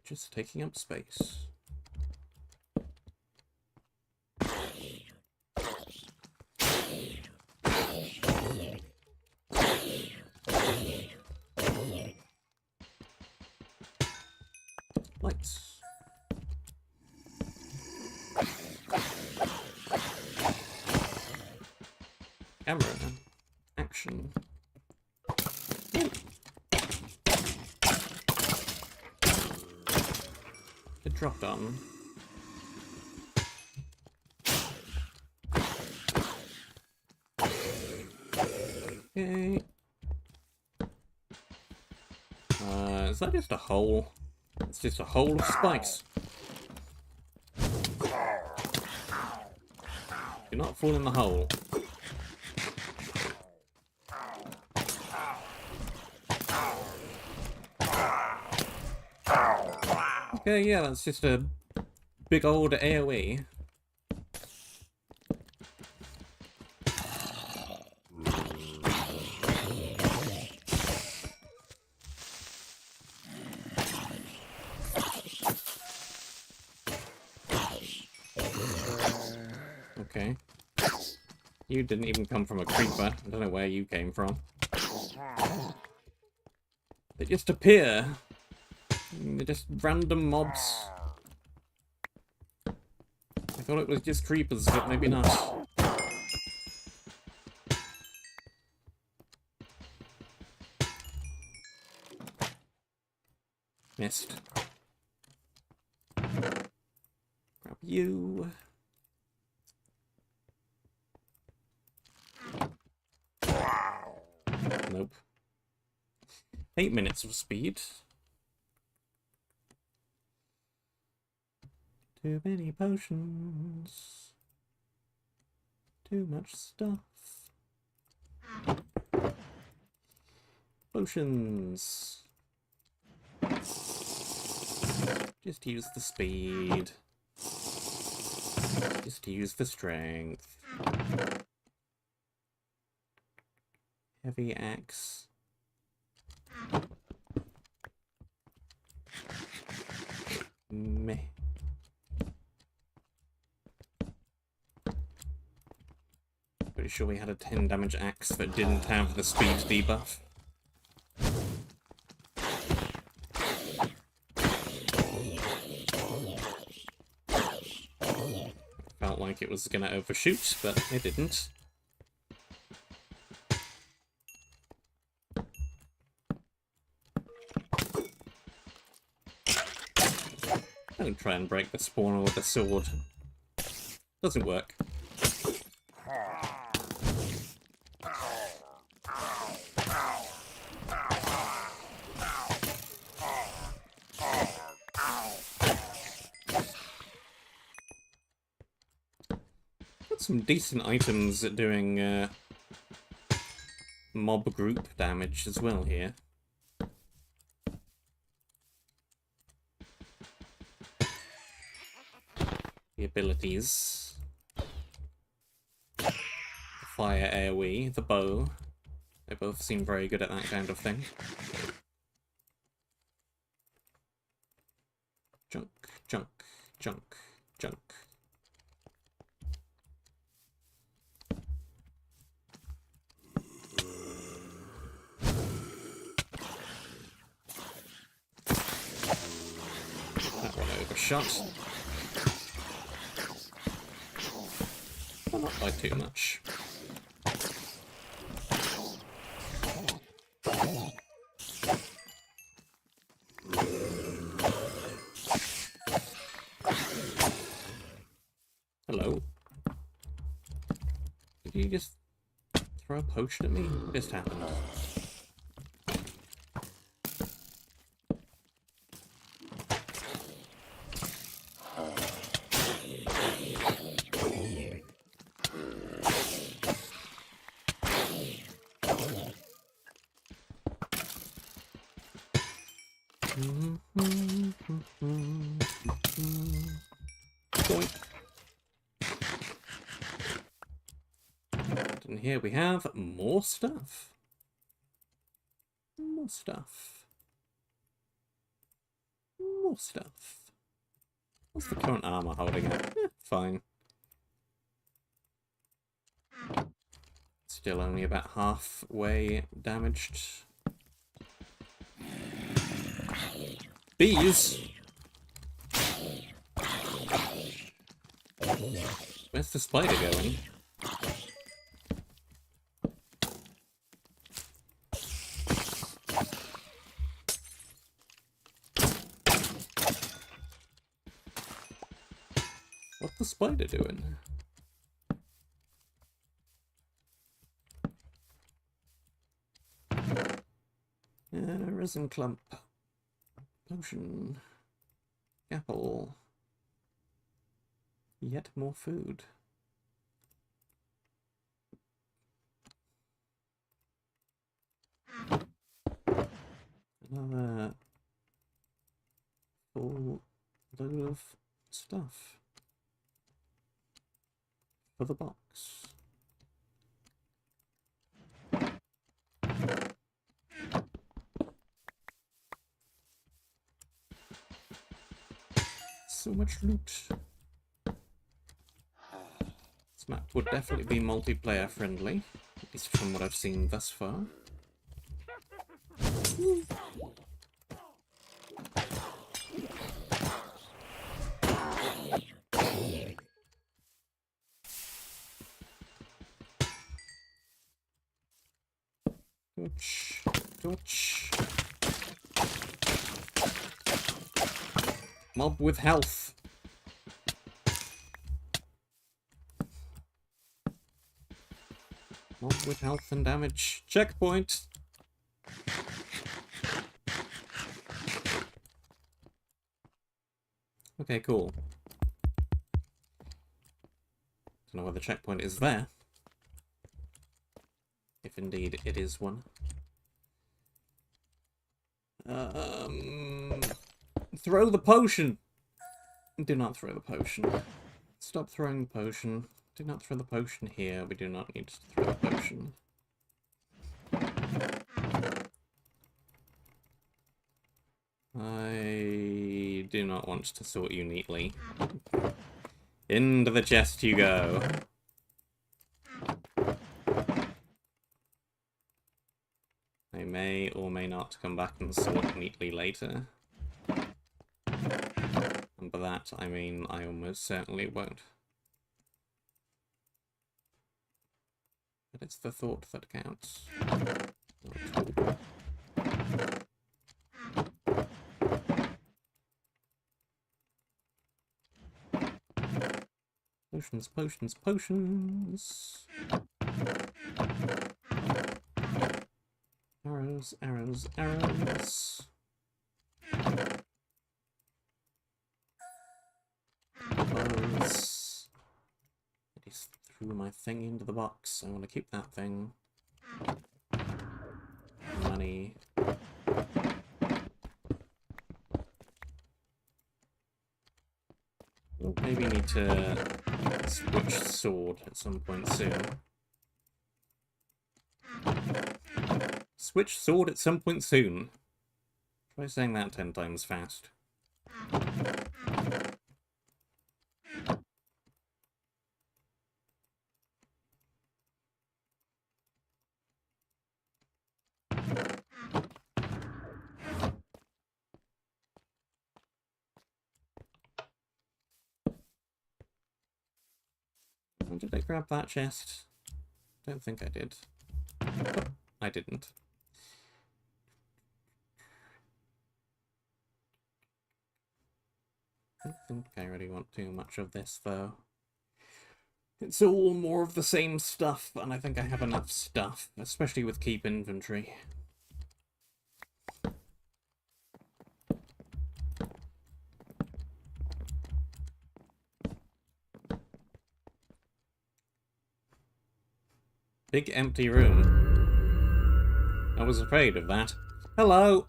Just taking up space. Lights. Camera. Action. Ooh. It dropped on. Okay. Is that just a hole? It's just a hole of spikes. Do not fall in the hole. Okay, yeah, that's just a big old AoE. Okay. You didn't even come from a creeper. I don't know where you came from. They just appear. They're just random mobs. I thought it was just creepers, but maybe not. Missed. Grab you. Nope. 8 minutes of speed. Too many potions. Too much stuff. Potions. Just use the speed. Just use the strength. Heavy axe. Meh. Pretty sure we had a 10 damage axe that didn't have the speed debuff. Felt like it was gonna overshoot, but it didn't. Don't try and break the spawner with a sword. Doesn't work. Got some decent items at doing mob group damage as well here. The abilities. The fire AoE, the bow. They both seem very good at that kind of thing. Junk, junk, junk, junk. That one overshot. But not by too much. Hello? Did you just throw a potion at me? What just happened? And here we have more stuff. More stuff. More stuff. What's the current armor holding up? Fine. Still only about halfway damaged. Bees? Where's the spider going? What's the spider doing? Resin clump. Potion. Apple. Yet more food. Another full load of stuff for the box. So much loot. This map would definitely be multiplayer friendly, at least from what I've seen thus far. Dodge, dodge. Mob with health. Mob with health and damage. Checkpoint. Okay, cool. Don't know where the checkpoint is there. If indeed it is one. Throw the potion! Do not throw the potion. Stop throwing the potion. Do not throw the potion here. We do not need to throw the potion. I do not want to sort you neatly. Into the chest you go. I may or may not come back and sort neatly later. And by that, I mean I almost certainly won't. But it's the thought that counts. Potions, potions, potions! Arrows, arrows, arrows! Bows. I just threw my thing into the box. I want to keep that thing. Money. We'll maybe need to switch sword at some point soon. Switch sword at some point soon. Try saying that 10 times fast. Did I grab that chest? Don't think I did. Oh, I didn't. I don't think I really want too much of this, though. It's all more of the same stuff, and I think I have enough stuff, especially with keep inventory. Big empty room. I was afraid of that. Hello!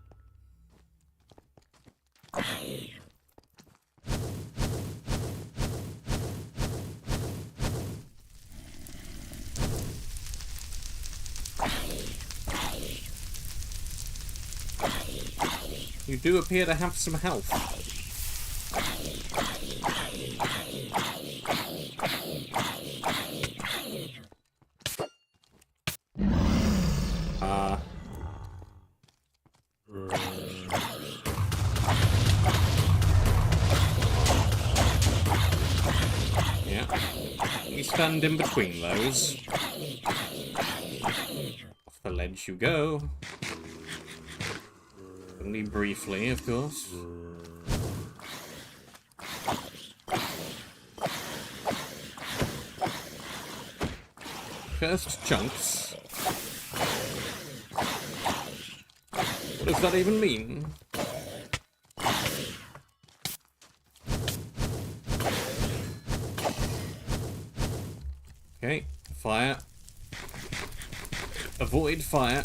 You do appear to have some health. Yeah. stand in between those. Off the ledge you go. Only briefly, of course. First chunks. What does that even mean? Okay, fire. Avoid fire.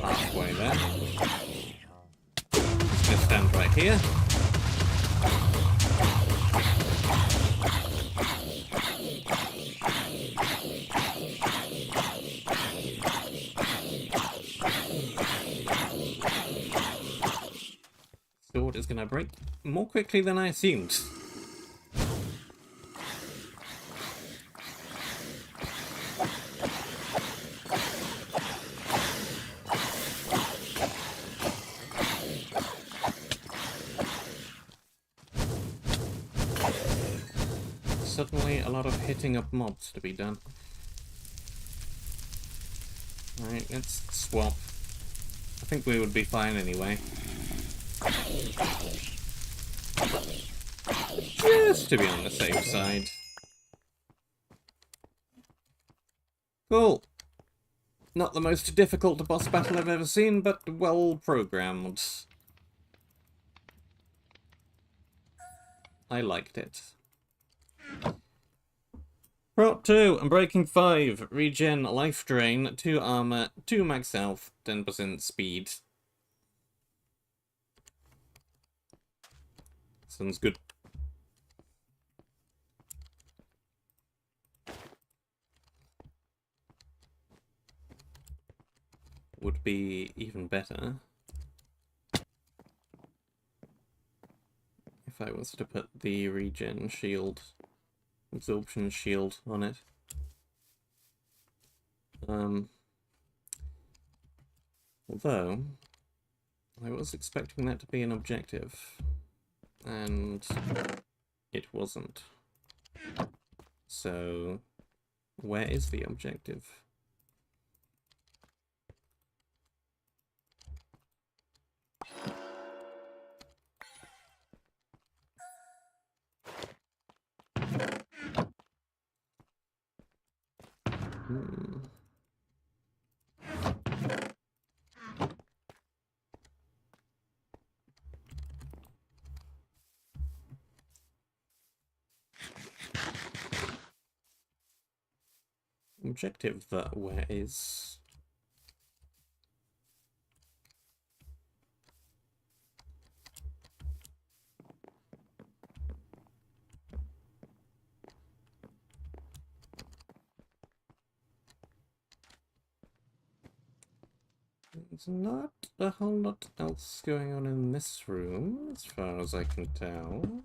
Halfway there. Just gonna stand right here. Sword is gonna break more quickly than I assumed. Suddenly a lot of hitting up mobs to be done. Alright, let's swap. I think we would be fine anyway. Just to be on the safe side. Cool. Not the most difficult boss battle I've ever seen, but well programmed. I liked it. Prot 2, Unbreaking 5, Regen, Life Drain, 2 Armor, 2 Max Health, 10% Speed. Sounds good. Would be even better if I was to put the regen shield, absorption shield on it. Although I was expecting that to be an objective, and it wasn't. So where is the objective? Objective that where is? There's not a whole lot else going on in this room, as far as I can tell.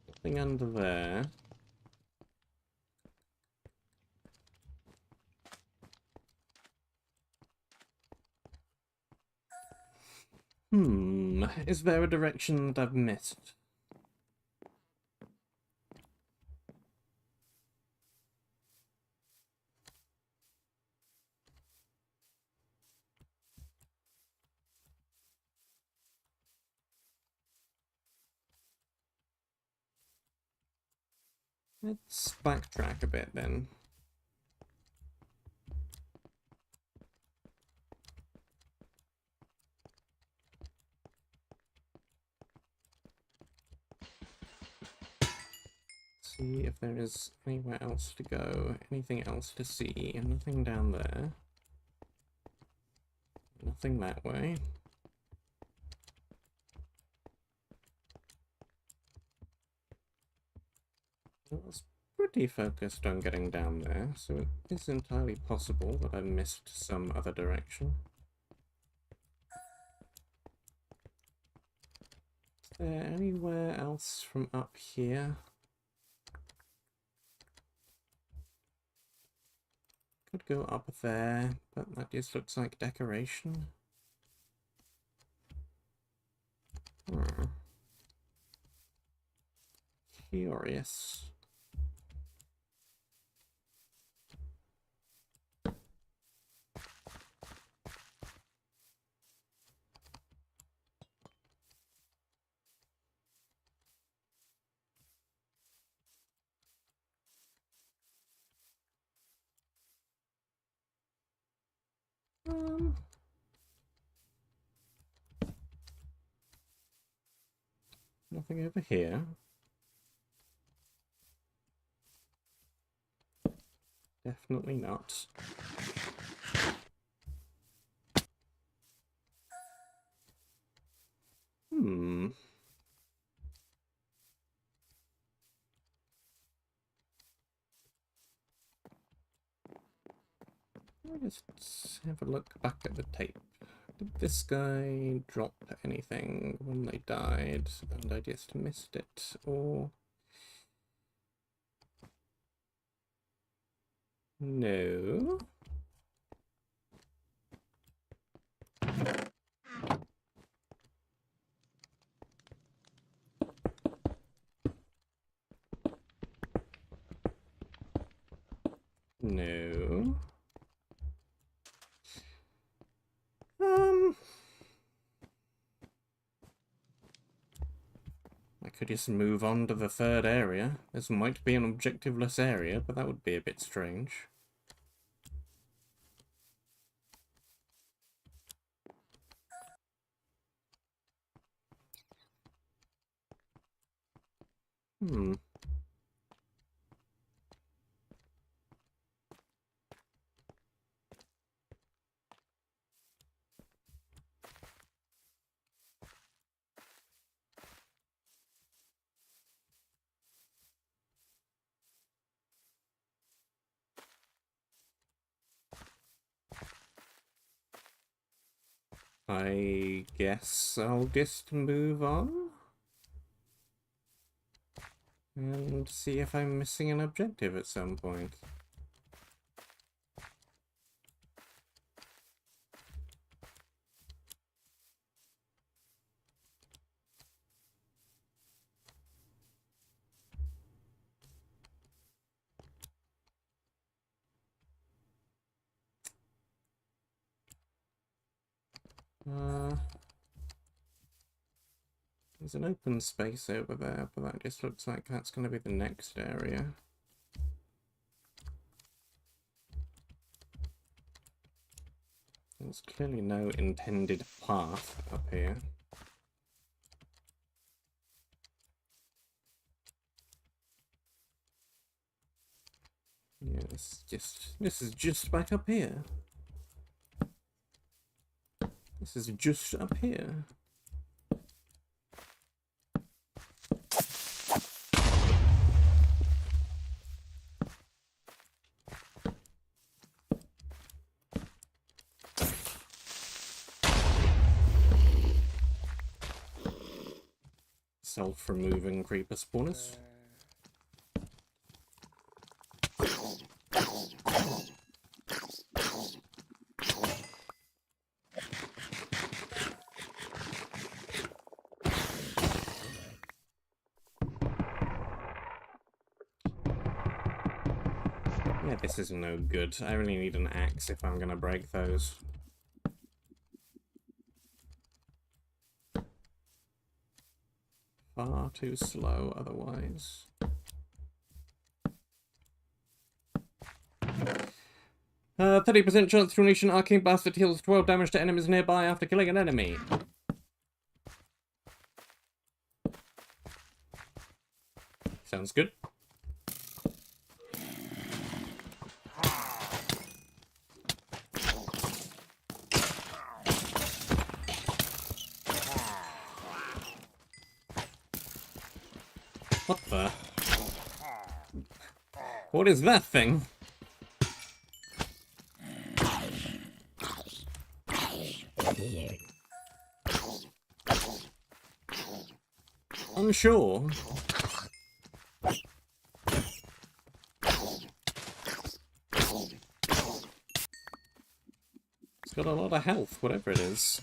Nothing under there. Is there a direction that I've missed? Let's backtrack a bit then. See if there is anywhere else to go, anything else to see, and nothing down there. Nothing that way. I was pretty focused on getting down there, so it is entirely possible that I missed some other direction. there anywhere else from up here? Could go up there, but that just looks like decoration. Curious. Nothing over here. Definitely not. Let's have a look back at the tape. Did this guy drop anything when they died and I just missed it? Or... no? No. I could just move on to the third area. This might be an objectiveless area, but that would be a bit strange. I guess I'll just move on and see if I'm missing an objective at some point. There's an open space over there, but that just looks like that's going to be the next area. There's clearly no intended path up here. Yeah, this is just back up here. This is just up here. Self-removing creeper spawners. Yeah, this is no good. I really need an axe if I'm gonna break those. Far too slow otherwise. 30% chance to unleash an arcane blast that heals 12 damage to enemies nearby after killing an enemy. Sounds good. What the? What is that thing? unsure. It's got a lot of health, whatever it is.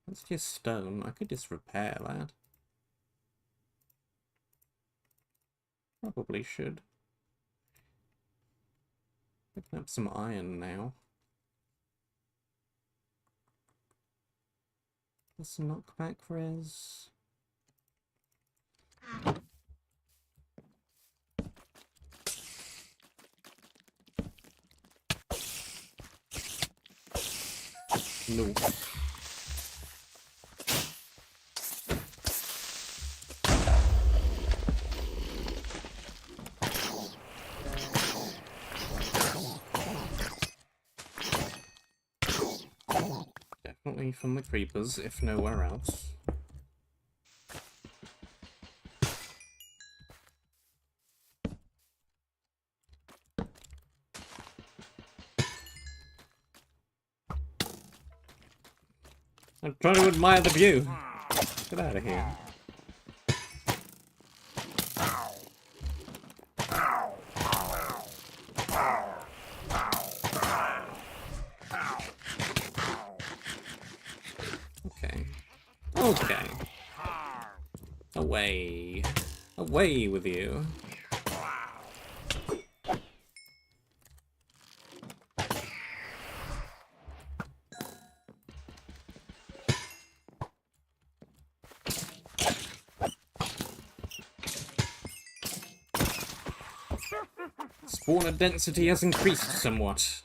That's just stone. I could just repair that. Probably should. Picking up some iron now. This knockback res. No. Definitely from the creepers, if nowhere else. I'm trying to admire the view. Get out of here. Okay. Okay. Away. Away with you. Spawner density has increased somewhat.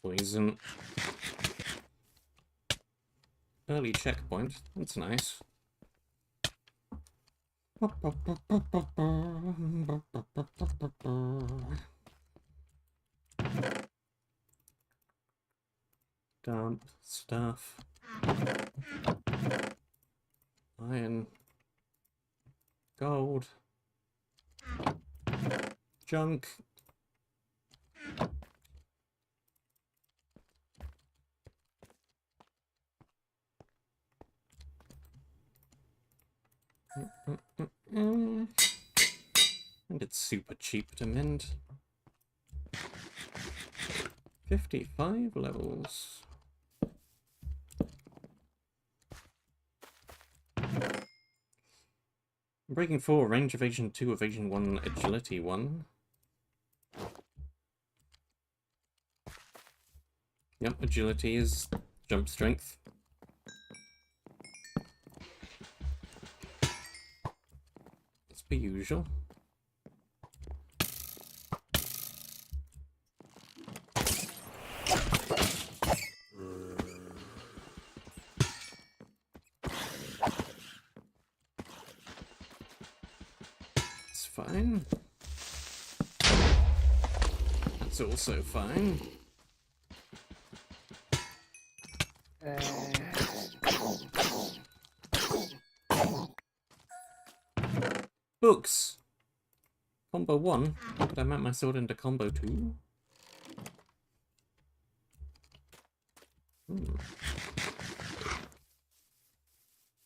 Poison. Early checkpoint. That's nice. Dump stuff. Iron. Gold. Junk. And it's super cheap to mend. 55 levels. Breaking 4, range evasion 2, evasion 1, agility 1. Yep, agility is jump strength. As per usual. It's fine. That's also fine. Books! Combo 1? But I map my sword into combo 2?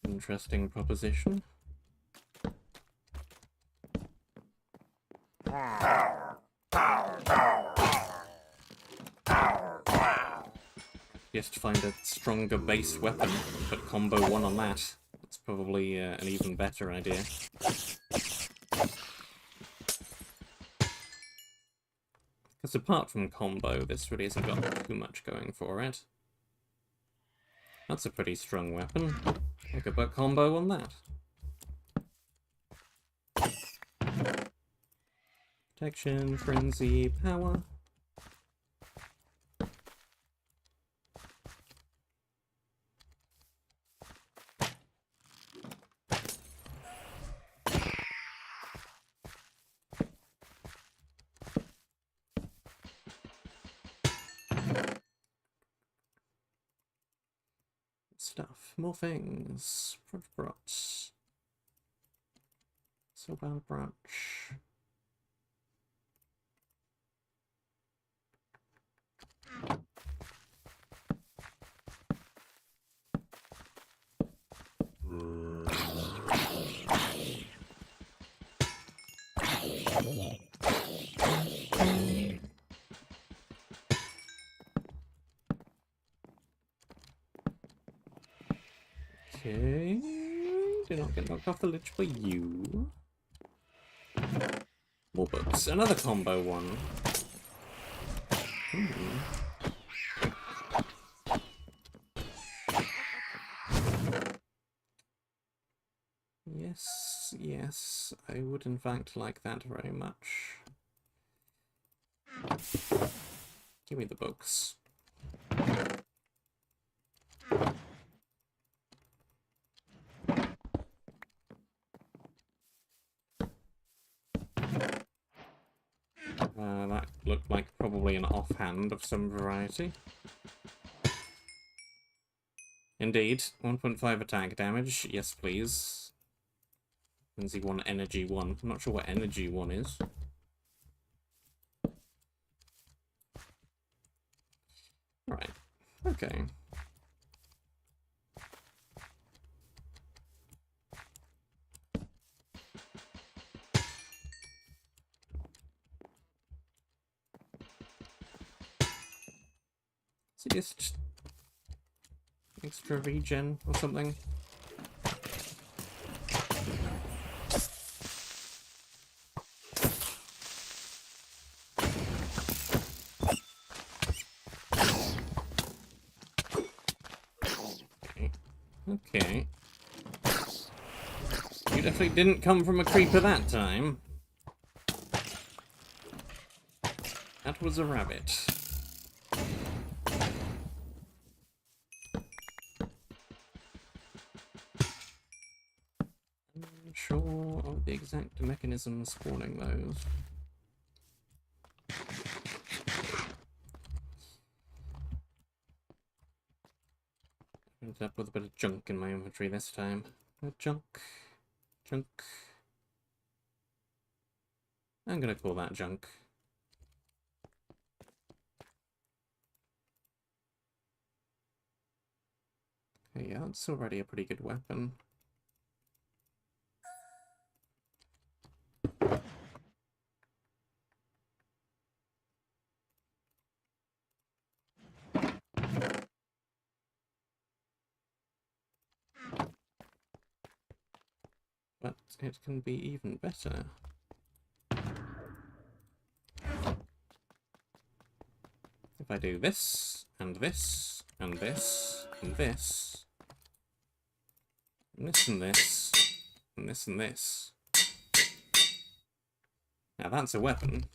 Interesting proposition. Just find a stronger base weapon, but combo 1 on that. That's probably an even better idea. Because apart from combo, this really hasn't got too much going for it. That's a pretty strong weapon. I could put combo on that. Protection, frenzy, power. stuff. More things. Brot. Soulbound branch. Okay. Do not get knocked off the ledge by you. More books. Another combo one. Yes, yes. I would in fact like that very much. Give me the books. That looked like probably an offhand of some variety. Indeed, 1.5 attack damage. Yes, please. Lindsay 1, energy 1. I'm not sure what energy 1 is. Right. Okay. Is it just extra regen or something? Okay. You definitely didn't come from a creeper that time. That was a rabbit. I'm unsure of the exact mechanism spawning those. Ended up with a bit of junk in my inventory this time. Junk. Junk. I'm gonna call that junk. Okay, yeah, it's already a pretty good weapon. But it can be even better. If I do this, and this, and this, and this, and this, and this, and this, and this. Now that's a weapon.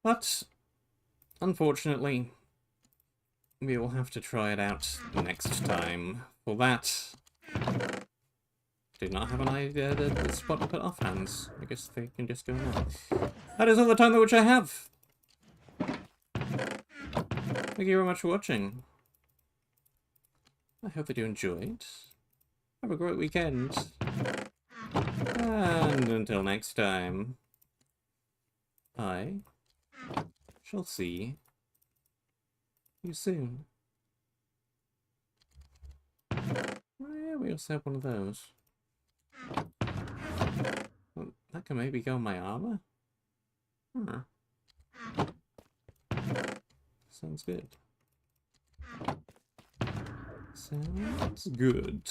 But, unfortunately, we will have to try it out next time. For that, do not have an idea the spot to put offhands. I guess they can just go now. That is all the time which I have. Thank you very much for watching. I hope that you enjoyed. Have a great weekend. And until next time, I shall see you soon. Oh yeah, we also have one of those. Well, that can maybe go on my armor? Huh. Sounds good. Sounds good.